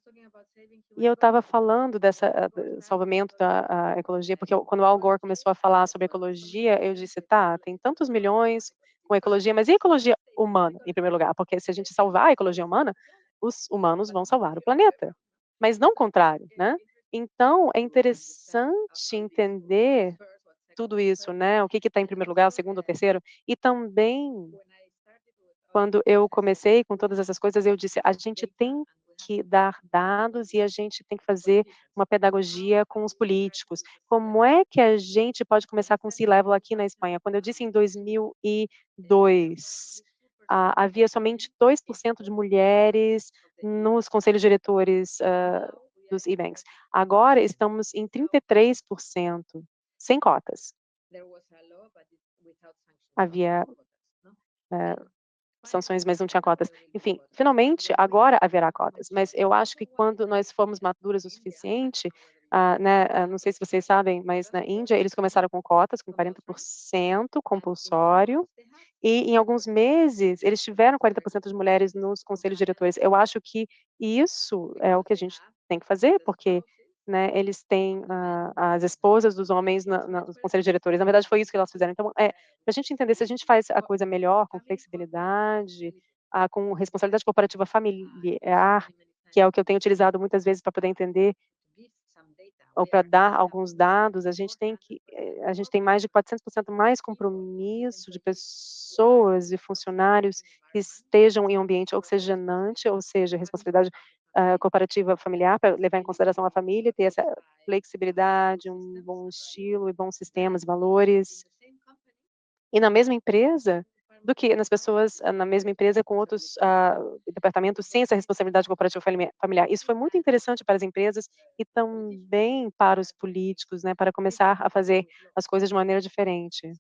E eu estava falando dessa salvamento da ecologia, porque quando o Al Gore começou a falar sobre ecologia, eu disse, tá, tem tantos milhões com ecologia, mas e a ecologia humana, em primeiro lugar? Porque se a gente salvar a ecologia humana, os humanos vão salvar o planeta, mas não o contrário, né? Então, é interessante entender tudo isso, né? O que está em primeiro lugar, o segundo, o terceiro, e também quando eu comecei com todas essas coisas, eu disse: "A gente tem que dar dados e a gente tem que fazer uma pedagogia com os políticos. Como é que a gente pode começar com C-Level aqui na Espanha?" Quando eu disse em 2002, havia somente 2% de mulheres nos conselhos diretores, dos e-banks. Agora estamos em 33%, sem cotas. Havia, sanções, mas não tinha cotas. Enfim, finalmente, agora haverá cotas, mas eu acho que quando nós formos maduras o suficiente, né, não sei se vocês sabem, mas na Índia eles começaram com cotas, com 40% compulsório, e em alguns meses eles tiveram 40% de mulheres nos conselhos diretores. Eu acho que isso é o que a gente tem que fazer, porque, né, eles têm as esposas dos homens nos conselhos diretores. Na verdade, foi isso que elas fizeram. Então, para a gente entender, se a gente faz a coisa melhor, com flexibilidade, com responsabilidade corporativa familiar, que é o que eu tenho utilizado muitas vezes para poder entender ou para dar alguns dados, a gente tem mais de 400% mais compromisso de pessoas e funcionários que estejam em um ambiente oxigenante, ou seja, responsabilidade corporativa familiar, para levar em consideração a família, ter essa flexibilidade, um bom estilo e bons sistemas e valores. E na mesma empresa, do que nas pessoas na mesma empresa com outros departamentos sem essa responsabilidade corporativa familiar. Isso foi muito interessante para as empresas e também para os políticos, né, para começar a fazer as coisas de maneira diferente.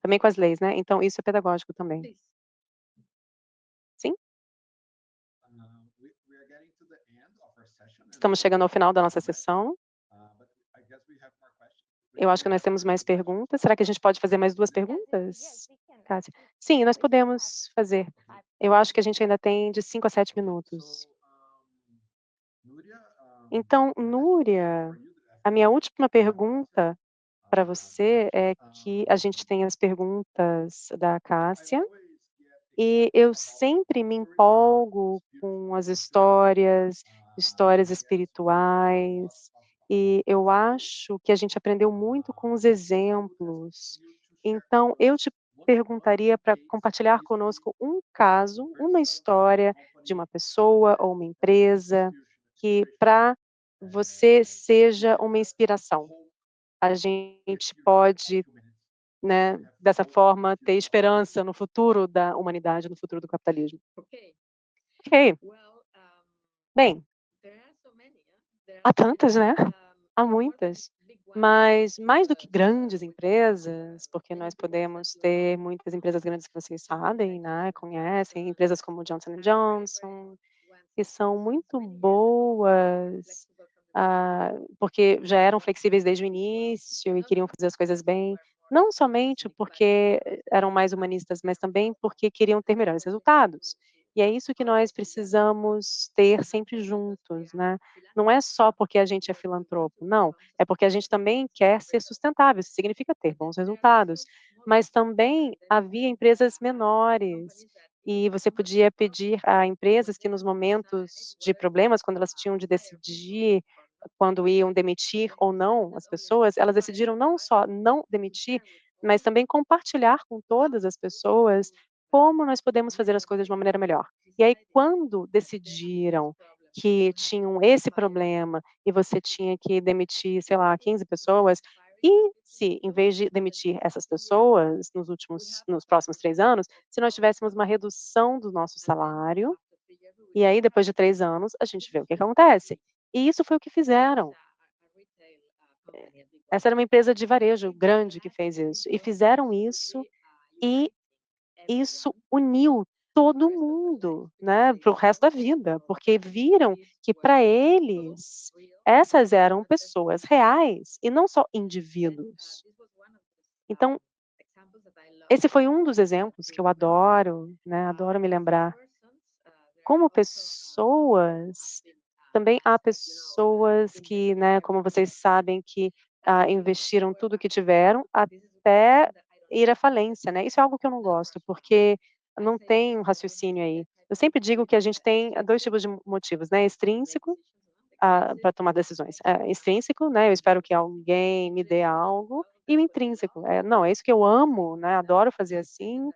Também com as leis, né? Então isso é pedagógico também. Sim? Estamos chegando ao final da nossa sessão. Eu acho que nós temos mais perguntas. Será que a gente pode fazer mais 2 perguntas, Cássia? Sim, nós podemos fazer. Eu acho que a gente ainda tem de 5 a 7 minutos. Então, Núria, a minha última pergunta para você é que a gente tem as perguntas da Cássia, e eu sempre me empolgo com as histórias, histórias espirituais, e eu acho que a gente aprendeu muito com os exemplos. Então, eu te perguntaria para compartilhar conosco um caso, uma história de uma pessoa ou uma empresa que para você seja uma inspiração. A gente pode, né, dessa forma, ter esperança no futuro da humanidade, no futuro do capitalismo. Ok. Bem, há tantas, né? Há muitas. Mas mais do que grandes empresas, porque nós podemos ter muitas empresas grandes que vocês sabem, né, conhecem, empresas como Johnson& Johnson, que são muito boas, porque já eram flexíveis desde o início e queriam fazer as coisas bem, não somente porque eram mais humanistas, mas também porque queriam ter melhores resultados. E é isso que nós precisamos ter sempre juntos, né. Não é só porque a gente é filantropo, não, é porque a gente também quer ser sustentável, isso significa ter bons resultados. Mas também havia empresas menores, e você podia pedir a empresas que nos momentos de problemas, quando elas tinham de decidir quando iam demitir ou não as pessoas, elas decidiram não só não demitir, mas também compartilhar com todas as pessoas como nós podemos fazer as coisas de uma maneira melhor. E aí, quando decidiram que tinham esse problema e você tinha que demitir, sei lá, 15 pessoas, e se, em vez de demitir essas pessoas nos próximos 3 anos, se nós tivéssemos uma redução do nosso salário, e aí depois de 3 anos a gente vê o que que acontece. E isso foi o que fizeram. Essa era uma empresa de varejo grande que fez isso, e fizeram isso, e isso uniu todo mundo, né, para o resto da vida, porque viram que para eles, essas eram pessoas reais e não só indivíduos. Então, esse foi um dos exemplos que eu adoro, né, adoro me lembrar. Como pessoas, também há pessoas que, né, como vocês sabem, que, investiram tudo o que tiveram até ir à falência, né. Isso é algo que eu não gosto, porque não tem um raciocínio aí. Eu sempre digo que a gente tem 2 tipos de motivos, né, extrínseco, para tomar decisões. Extrínseco, né, eu espero que alguém me dê algo, e o intrínseco, não, é isso que eu amo, né, adoro fazer assim,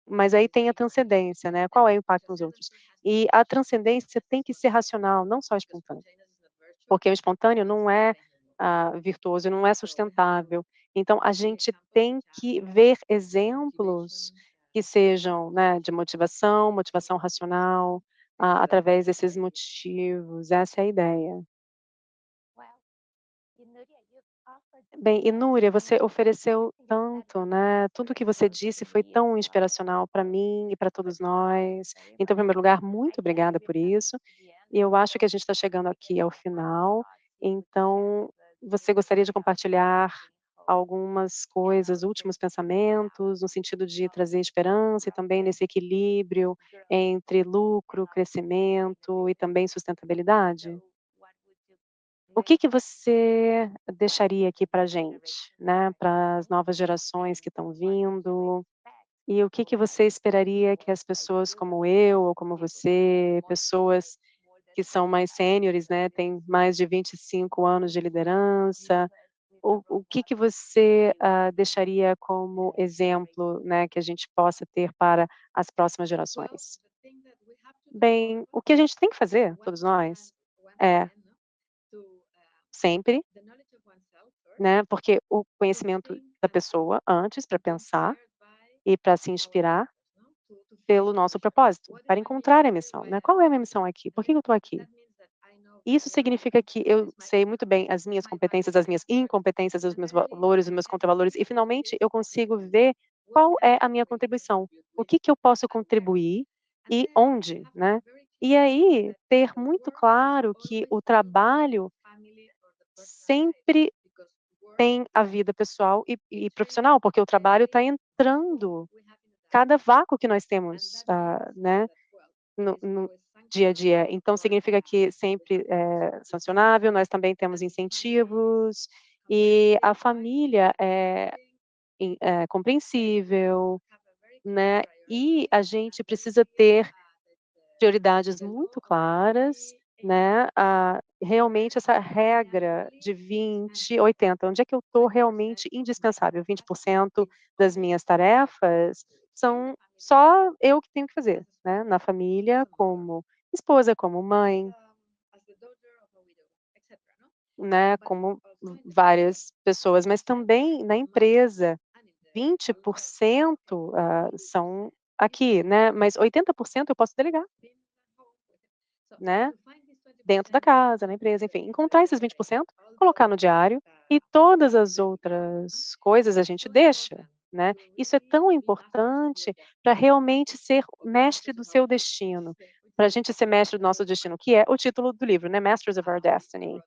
mas aí tem a transcendência, né, qual é o impacto nos outros? E a transcendência tem que ser racional, não só espontânea, porque o espontâneo não é, virtuoso, não é sustentável. Então a gente tem que ver exemplos que sejam, né, de motivação racional, através desses motivos, essa é a ideia. Bem, e Núria, você ofereceu tanto, né, tudo que você disse foi tão inspiracional para mim e para todos nós. Então, em primeiro lugar, muito obrigada por isso. E eu acho que a gente está chegando aqui ao final, então você gostaria de compartilhar algumas coisas, últimos pensamentos, no sentido de trazer esperança e também nesse equilíbrio entre lucro, crescimento e também sustentabilidade? O que que você deixaria aqui para gente, né, para as novas gerações que estão vindo, e o que que você esperaria que as pessoas como eu ou como você, pessoas que são mais sêniores, né, têm mais de 25 anos de liderança, o que que você, deixaria como exemplo, né, que a gente possa ter para as próximas gerações? Bem, o que a gente tem que fazer, todos nós, é sempre, né, porque o conhecimento da pessoa antes para pensar e para se inspirar pelo nosso propósito, para encontrar a missão, né. Qual é a minha missão aqui? Por que que eu estou aqui? Isso significa que eu sei muito bem as minhas competências, as minhas incompetências, os meus valores, os meus contravalores e finalmente eu consigo ver qual é a minha contribuição. O que que eu posso contribuir e onde, né. E aí, ter muito claro que o trabalho sempre tem a vida pessoal e profissional, porque o trabalho está entrando, cada vácuo que nós temos, né. no dia a dia. Então significa que sempre é sancionável, nós também temos incentivos, e a família é compreensível, né, e a gente precisa ter prioridades muito claras, né, realmente essa regra de 20, 80, onde é que eu estou realmente indispensável? 20% das minhas tarefas são só eu que tenho que fazer, né, na família, como esposa, como mãe, né, como várias pessoas, mas também na empresa, 20%, são aqui, né, mas 80% eu posso delegar, né. Dentro da casa, na empresa, enfim, encontrar esses 20%, colocar no diário e todas as outras coisas a gente deixa, né. Isso é tão importante para realmente ser mestre do seu destino, para a gente ser mestre do nosso destino, que é o título do livro, né, Masters of Our Destiny,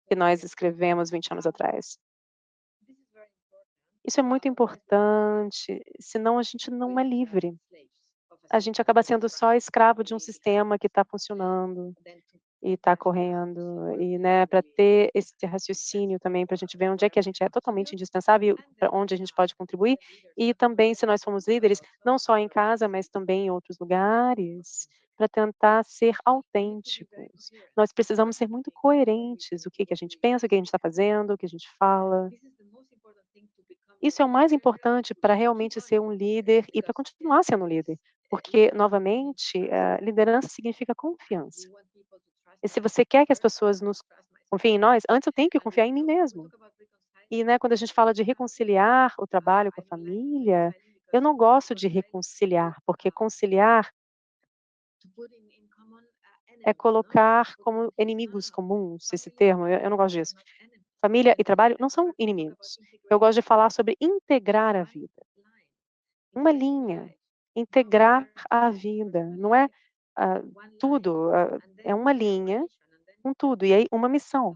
que nós escrevemos 20 anos atrás. Isso é muito importante, senão a gente não é livre. A gente acaba sendo só escravo de um sistema que está funcionando. E está correndo, e, né, para ter esse raciocínio também, para a gente ver onde é que a gente é totalmente indispensável, pra onde a gente pode contribuir, e também se nós formos líderes, não só em casa, mas também em outros lugares, para tentar ser autênticos. Nós precisamos ser muito coerentes, o que que a gente pensa, o que a gente está fazendo, o que a gente fala. Isso é o mais importante para realmente ser um líder e para continuar sendo um líder, porque, novamente, liderança significa confiança. E se você quer que as pessoas nos confiem em nós, antes eu tenho que confiar em mim mesmo. E, né, quando a gente fala de reconciliar o trabalho com a família, eu não gosto de reconciliar, porque conciliar é colocar como inimigos comuns esse termo, eu não gosto disso. Família e trabalho não são inimigos. Eu gosto de falar sobre integrar a vida. Uma linha, integrar a vida, não é, ah, tudo, é uma linha com tudo, e aí uma missão.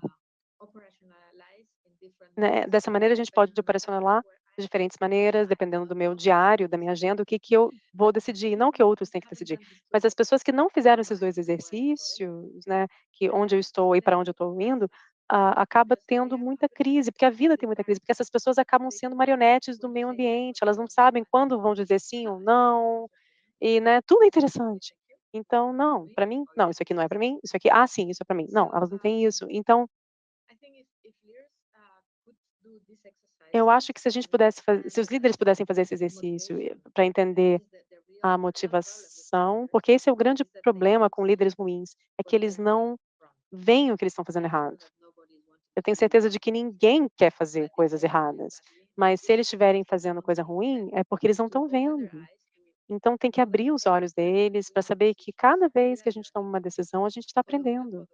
Né, dessa maneira a gente pode operacionar de diferentes maneiras, dependendo do meu diário, da minha agenda, o que que eu vou decidir, não que outros têm que decidir. Mas as pessoas que não fizeram esses 2 exercícios, né, que onde eu estou e para onde eu estou indo, acaba tendo muita crise, porque a vida tem muita crise, porque essas pessoas acabam sendo marionetes do meio ambiente, elas não sabem quando vão dizer sim ou não, e, né, tudo é interessante. Então, não, para mim, não, isso aqui não é para mim, isso aqui, ah, sim, isso é para mim. Não, elas não têm isso. Então eu acho que se a gente pudesse se os líderes pudessem fazer esse exercício para entender a motivação, porque esse é o grande problema com líderes ruins, é que eles não veem o que eles estão fazendo errado. Eu tenho certeza de que ninguém quer fazer coisas erradas, mas se eles estiverem fazendo coisa ruim, é porque eles não estão vendo. Então tem que abrir os olhos deles para saber que cada vez que a gente toma uma decisão, a gente está aprendendo.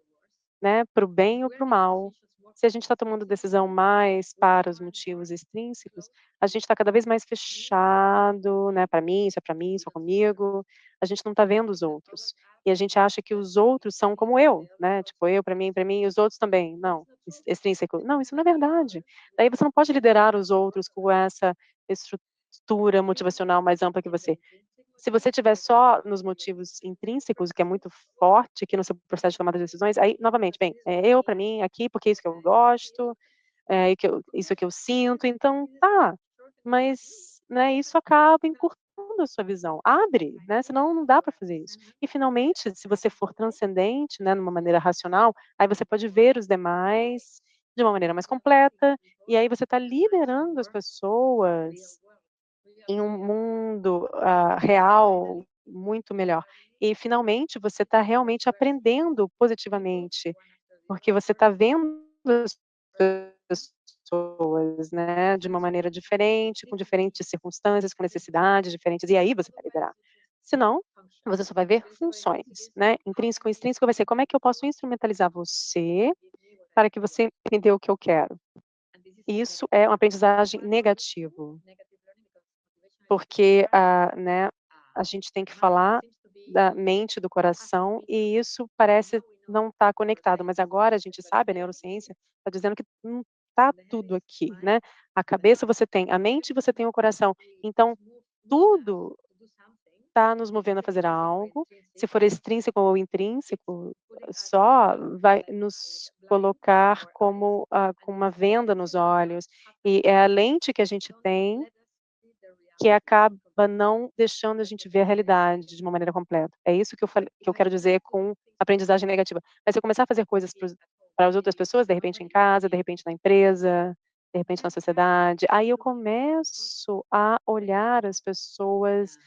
Né, para o bem ou para o mal. Se a gente está tomando decisão mais para os motivos extrínsecos, a gente está cada vez mais fechado, né, para mim, isso é para mim, só comigo, a gente não está vendo os outros. E a gente acha que os outros são como eu, né, tipo, eu para mim e os outros também. Não, extrínseco. Não, isso não é verdade. Daí você não pode liderar os outros com essa estrutura motivacional mais ampla que você. Se você tiver só nos motivos intrínsecos, o que é muito forte aqui no seu processo de tomada de decisões, aí, novamente, bem, eu, para mim, aqui, porque é isso que eu gosto, e que isso é que eu sinto, então tá, mas, né, isso acaba encurtando a sua visão. Abre, né, senão não dá para fazer isso. E finalmente, se você for transcendente, né, numa maneira racional, aí você pode ver os demais de uma maneira mais completa, e aí você está liderando as pessoas em um mundo, real muito melhor. E finalmente você está realmente aprendendo positivamente, porque você está vendo as pessoas, né, de uma maneira diferente, com diferentes circunstâncias, com necessidades diferentes, e aí você vai liderar. Senão, você só vai ver funções, né, intrínseco e extrínseco vai ser: como é que eu posso instrumentalizar você para que você entenda o que eu quero? Isso é uma aprendizagem negativo. Porque, né, a gente tem que falar da mente, do coração, e isso parece não estar conectado, mas agora a gente sabe, a neurociência está dizendo que não está tudo aqui, né. A cabeça você tem, a mente você tem o coração, então tudo está nos movendo a fazer algo, se for extrínseco ou intrínseco, só vai nos colocar como, com uma venda nos olhos, e é a lente que a gente tem que acaba não deixando a gente ver a realidade de uma maneira completa. É isso que eu quero dizer com aprendizagem negativa. Mas se eu começar a fazer coisas para as outras pessoas, de repente em casa, de repente na empresa, de repente na sociedade, aí eu começo a olhar as pessoas,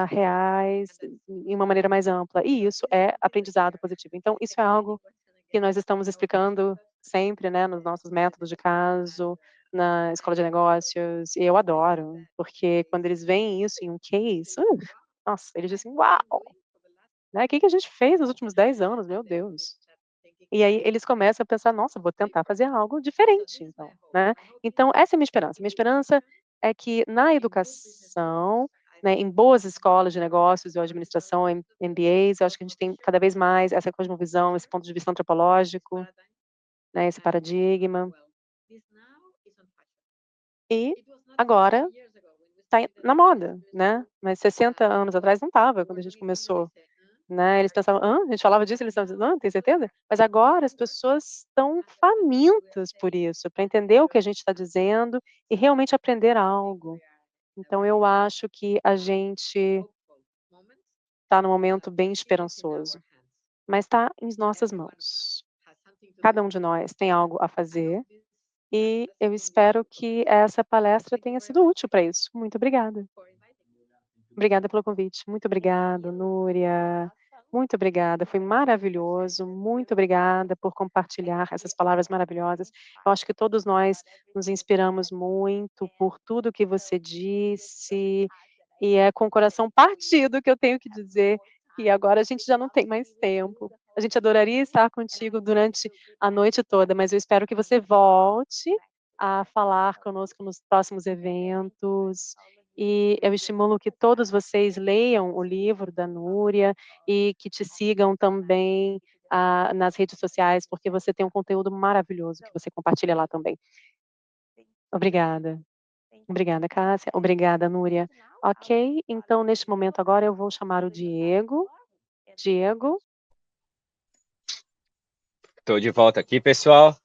reais em uma maneira mais ampla, e isso é aprendizado positivo. Então isso é algo que nós estamos explicando sempre, né, nos nossos métodos de caso, na escola de negócios, e eu adoro, porque quando eles veem isso em um case, nossa, eles dizem: "Uau, né, que a gente fez nos últimos 10 anos, meu Deus". E aí eles começam a pensar: "Nossa, vou tentar fazer algo diferente então", né. Então essa é a minha esperança. Minha esperança é que na educação, né, em boas escolas de negócios ou administração, MBAs, eu acho que a gente tem cada vez mais essa cosmovisão, esse ponto de vista antropológico, né, esse paradigma. E agora tá na moda, né, mas 60 anos atrás não estava, quando a gente começou, né, eles pensavam: "Hã? A gente falava disso?" Eles estavam dizendo: "Hã, tem certeza?" Mas agora as pessoas estão famintas por isso, para entender o que a gente está dizendo e realmente aprender algo. Então eu acho que a gente está num momento bem esperançoso, mas está em nossas mãos. Cada um de nós tem algo a fazer e eu espero que essa palestra tenha sido útil para isso. Muito obrigada. Obrigada pelo convite. Muito obrigada, Núria. Muito obrigada, foi maravilhoso. Muito obrigada por compartilhar essas palavras maravilhosas. Eu acho que todos nós nos inspiramos muito por tudo que você disse, e é com o coração partido que eu tenho que dizer que agora a gente já não tem mais tempo. A gente adoraria estar contigo durante a noite toda, mas eu espero que você volte a falar conosco nos próximos eventos. E eu estimulo que todos vocês leiam o livro da Núria e que te sigam também, nas redes sociais, porque você tem um conteúdo maravilhoso que você compartilha lá também. Obrigada. Obrigada, Cássia. Obrigada, Núria. Ok, então neste momento agora eu vou chamar o Diego. Diego, Tô de volta aqui, pessoal.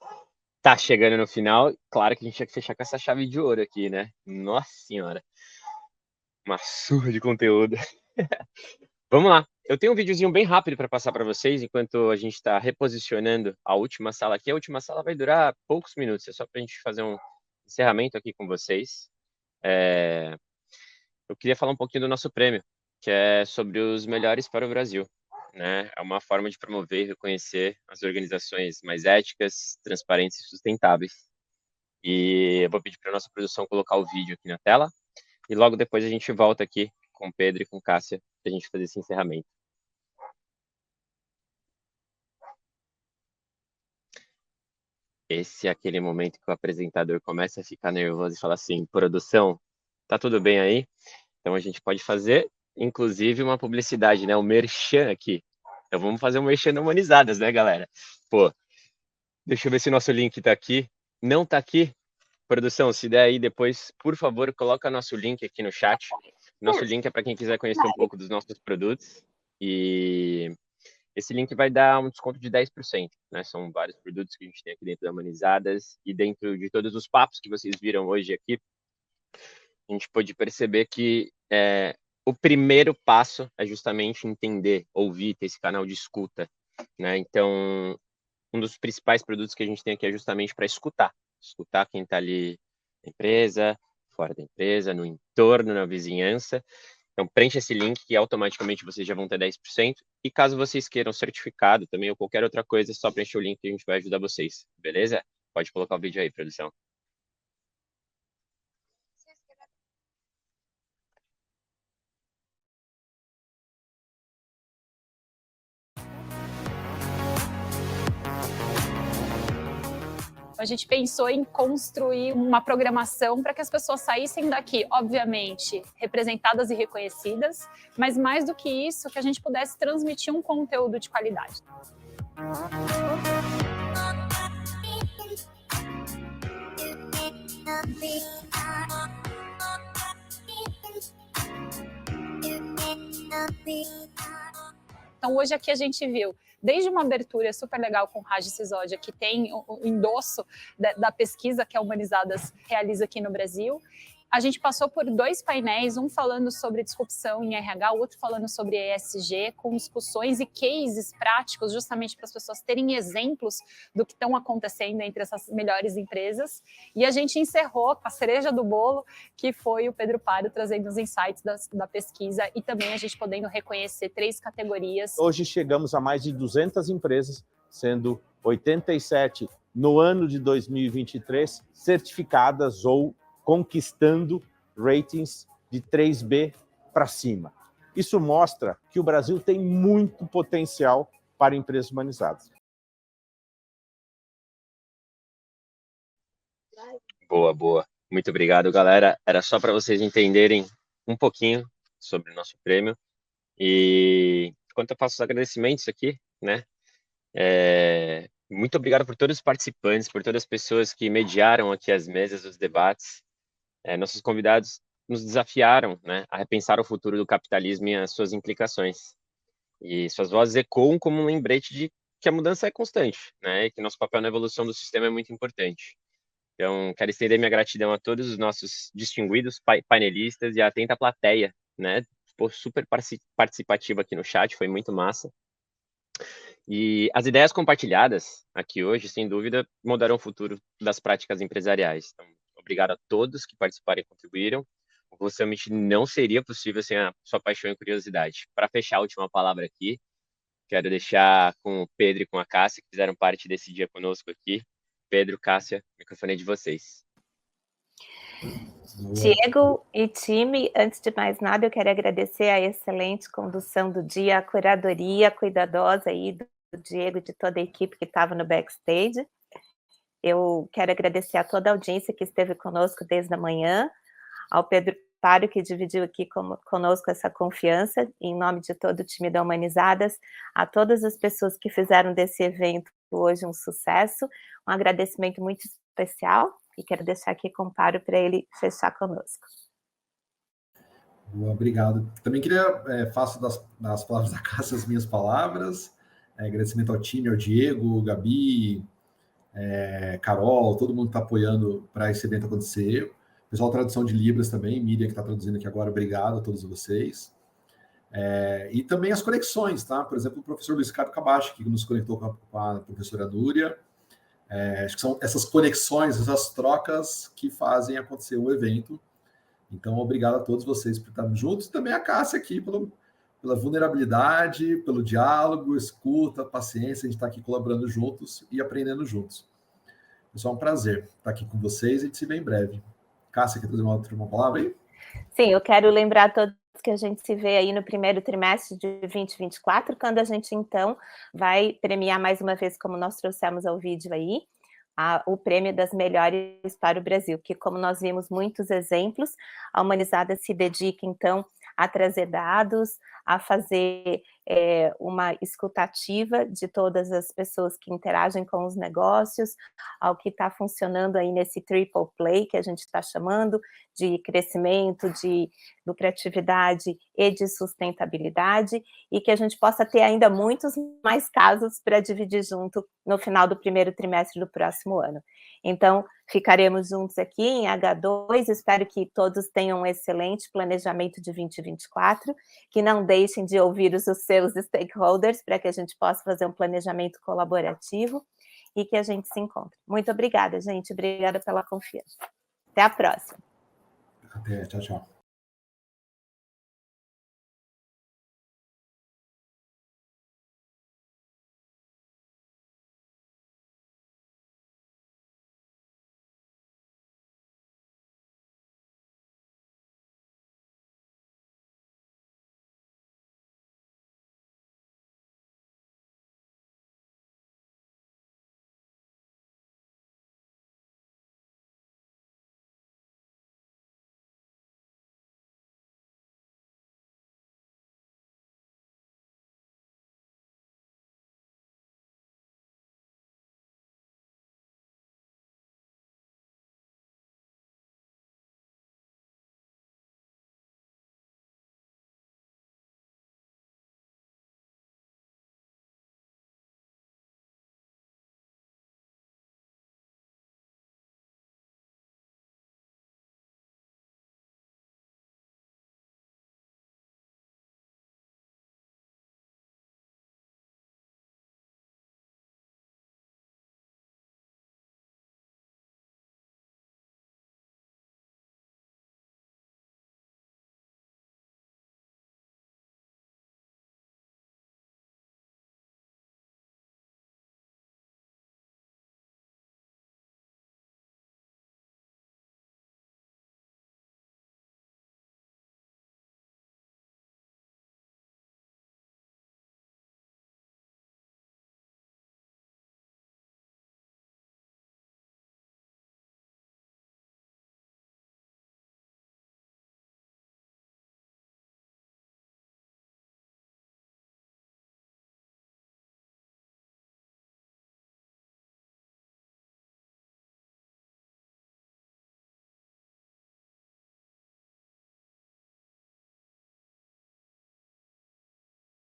Tá chegando no final. Claro que a gente tinha que fechar com essa chave de ouro aqui, né? Nossa senhora, uma surra de conteúdo. Vamos lá. Eu tenho um videozinho bem rápido para passar para vocês, enquanto a gente está reposicionando a última sala aqui. A última sala vai durar poucos minutos, é só para a gente fazer um encerramento aqui com vocês. Eu queria falar um pouquinho do nosso prêmio, que é sobre os melhores para o Brasil, né? É uma forma de promover e reconhecer as organizações mais éticas, transparentes e sustentáveis. E eu vou pedir para a nossa produção colocar o vídeo aqui na tela, e logo depois a gente volta aqui com o Pedro e com Cássia para a gente fazer esse encerramento. Esse é aquele momento que o apresentador começa a ficar nervoso e fala assim: produção, tá tudo bem aí? Então a gente pode fazer, inclusive, uma publicidade, né? O merchan aqui. Então vamos fazer um merchan humanizadas, né, galera? Pô, deixa eu ver se o nosso link tá aqui. Não tá aqui? Produção, se der aí depois, por favor, coloca nosso link aqui no chat. Nosso link é para quem quiser conhecer um pouco dos nossos produtos. E esse link vai dar um desconto de 10%, né? São vários produtos que a gente tem aqui dentro da Humanizadas e dentro de todos os papos que vocês viram hoje aqui, a gente pôde perceber que o primeiro passo é justamente entender, ouvir, ter esse canal de escuta, né? Então, um dos principais produtos que a gente tem aqui é justamente para escutar quem está ali na empresa, fora da empresa, no entorno, na vizinhança. Então, preencha esse link que automaticamente vocês já vão ter 10%. E caso vocês queiram certificado também ou qualquer outra coisa, é só preencher o link que a gente vai ajudar vocês, beleza? Pode colocar o vídeo aí, produção. A gente pensou em construir uma programação para que as pessoas saíssem daqui, obviamente, representadas e reconhecidas, mas mais do que isso, que a gente pudesse transmitir um conteúdo de qualidade. Então, hoje aqui a gente viu desde uma abertura super legal com o Raj Sisodia, que tem o endosso da pesquisa que a Humanizadas realiza aqui no Brasil. A gente passou por 2 painéis, um falando sobre disrupção em RH, o outro falando sobre ESG, com discussões e cases práticos, justamente para as pessoas terem exemplos do que estão acontecendo entre essas melhores empresas. E a gente encerrou com a cereja do bolo, que foi o Pedro Paro trazendo os insights da pesquisa e também a gente podendo reconhecer 3 categorias. Hoje chegamos a mais de 200 empresas, sendo 87 no ano de 2023 certificadas ou conquistando ratings de 3B para cima. Isso mostra que o Brasil tem muito potencial para empresas humanizadas. Boa, boa. Muito obrigado, galera. Era só para vocês entenderem um pouquinho sobre o nosso prêmio. E enquanto eu faço os agradecimentos aqui, né? Muito obrigado por todos os participantes, por todas as pessoas que mediaram aqui as mesas, os debates. Nossos convidados nos desafiaram, né, a repensar o futuro do capitalismo e as suas implicações. E suas vozes ecoam como um lembrete de que a mudança é constante, né, e que nosso papel na evolução do sistema é muito importante. Então, quero estender minha gratidão a todos os nossos distinguidos painelistas e a atenta plateia, né, super participativa aqui no chat, foi muito massa. E as ideias compartilhadas aqui hoje, sem dúvida, mudarão o futuro das práticas empresariais. Então, obrigado a todos que participaram e contribuíram. O Summit não seria possível sem a sua paixão e curiosidade. Para fechar a última palavra aqui, quero deixar com o Pedro e com a Cássia, que fizeram parte desse dia conosco aqui. Pedro, Cássia, o microfone é de vocês. Diego e time, antes de mais nada, eu quero agradecer a excelente condução do dia, a curadoria cuidadosa aí do Diego e de toda a equipe que estava no backstage. Eu quero agradecer a toda a audiência que esteve conosco desde a manhã, ao Pedro Paro, que dividiu aqui conosco essa confiança, em nome de todo o time da Humanizadas, a todas as pessoas que fizeram desse evento hoje um sucesso, um agradecimento muito especial, e quero deixar aqui com o Paro para ele fechar conosco. Obrigado. Também queria, faço das palavras da Cássia as minhas palavras, agradecimento ao time, ao Diego, Gabi, Carol, todo mundo que está apoiando para esse evento acontecer. Pessoal da tradução de Libras também, Miriam, que está traduzindo aqui agora, obrigado a todos vocês. E também as conexões, tá? Por exemplo, o professor Luiz Ricardo Kabashi, que nos conectou com a professora Núria. Acho que são essas conexões, essas trocas que fazem acontecer o evento. Então, obrigado a todos vocês por estarmos juntos. Também a Cássia aqui pela vulnerabilidade, pelo diálogo, escuta, paciência. A gente está aqui colaborando juntos e aprendendo juntos. Pessoal, é um prazer estar aqui com vocês e a gente se vê em breve. Cássia, quer trazer uma palavra aí? Sim, eu quero lembrar a todos que a gente se vê aí no primeiro trimestre de 2024, quando a gente, então, vai premiar mais uma vez, como nós trouxemos ao vídeo aí, o prêmio das melhores para o Brasil, que, como nós vimos muitos exemplos, a Humanizada se dedica, então, a trazer dados, a fazer uma escutativa de todas as pessoas que interagem com os negócios, ao que está funcionando aí nesse triple play que a gente está chamando, de crescimento, de lucratividade e de sustentabilidade, e que a gente possa ter ainda muitos mais casos para dividir junto no final do primeiro trimestre do próximo ano. Então, ficaremos juntos aqui em H2, espero que todos tenham um excelente planejamento de 2024, que não deixem de ouvir os seus stakeholders, para que a gente possa fazer um planejamento colaborativo e que a gente se encontre. Muito obrigada, gente, obrigada pela confiança. Até a próxima. Até, tchau, tchau.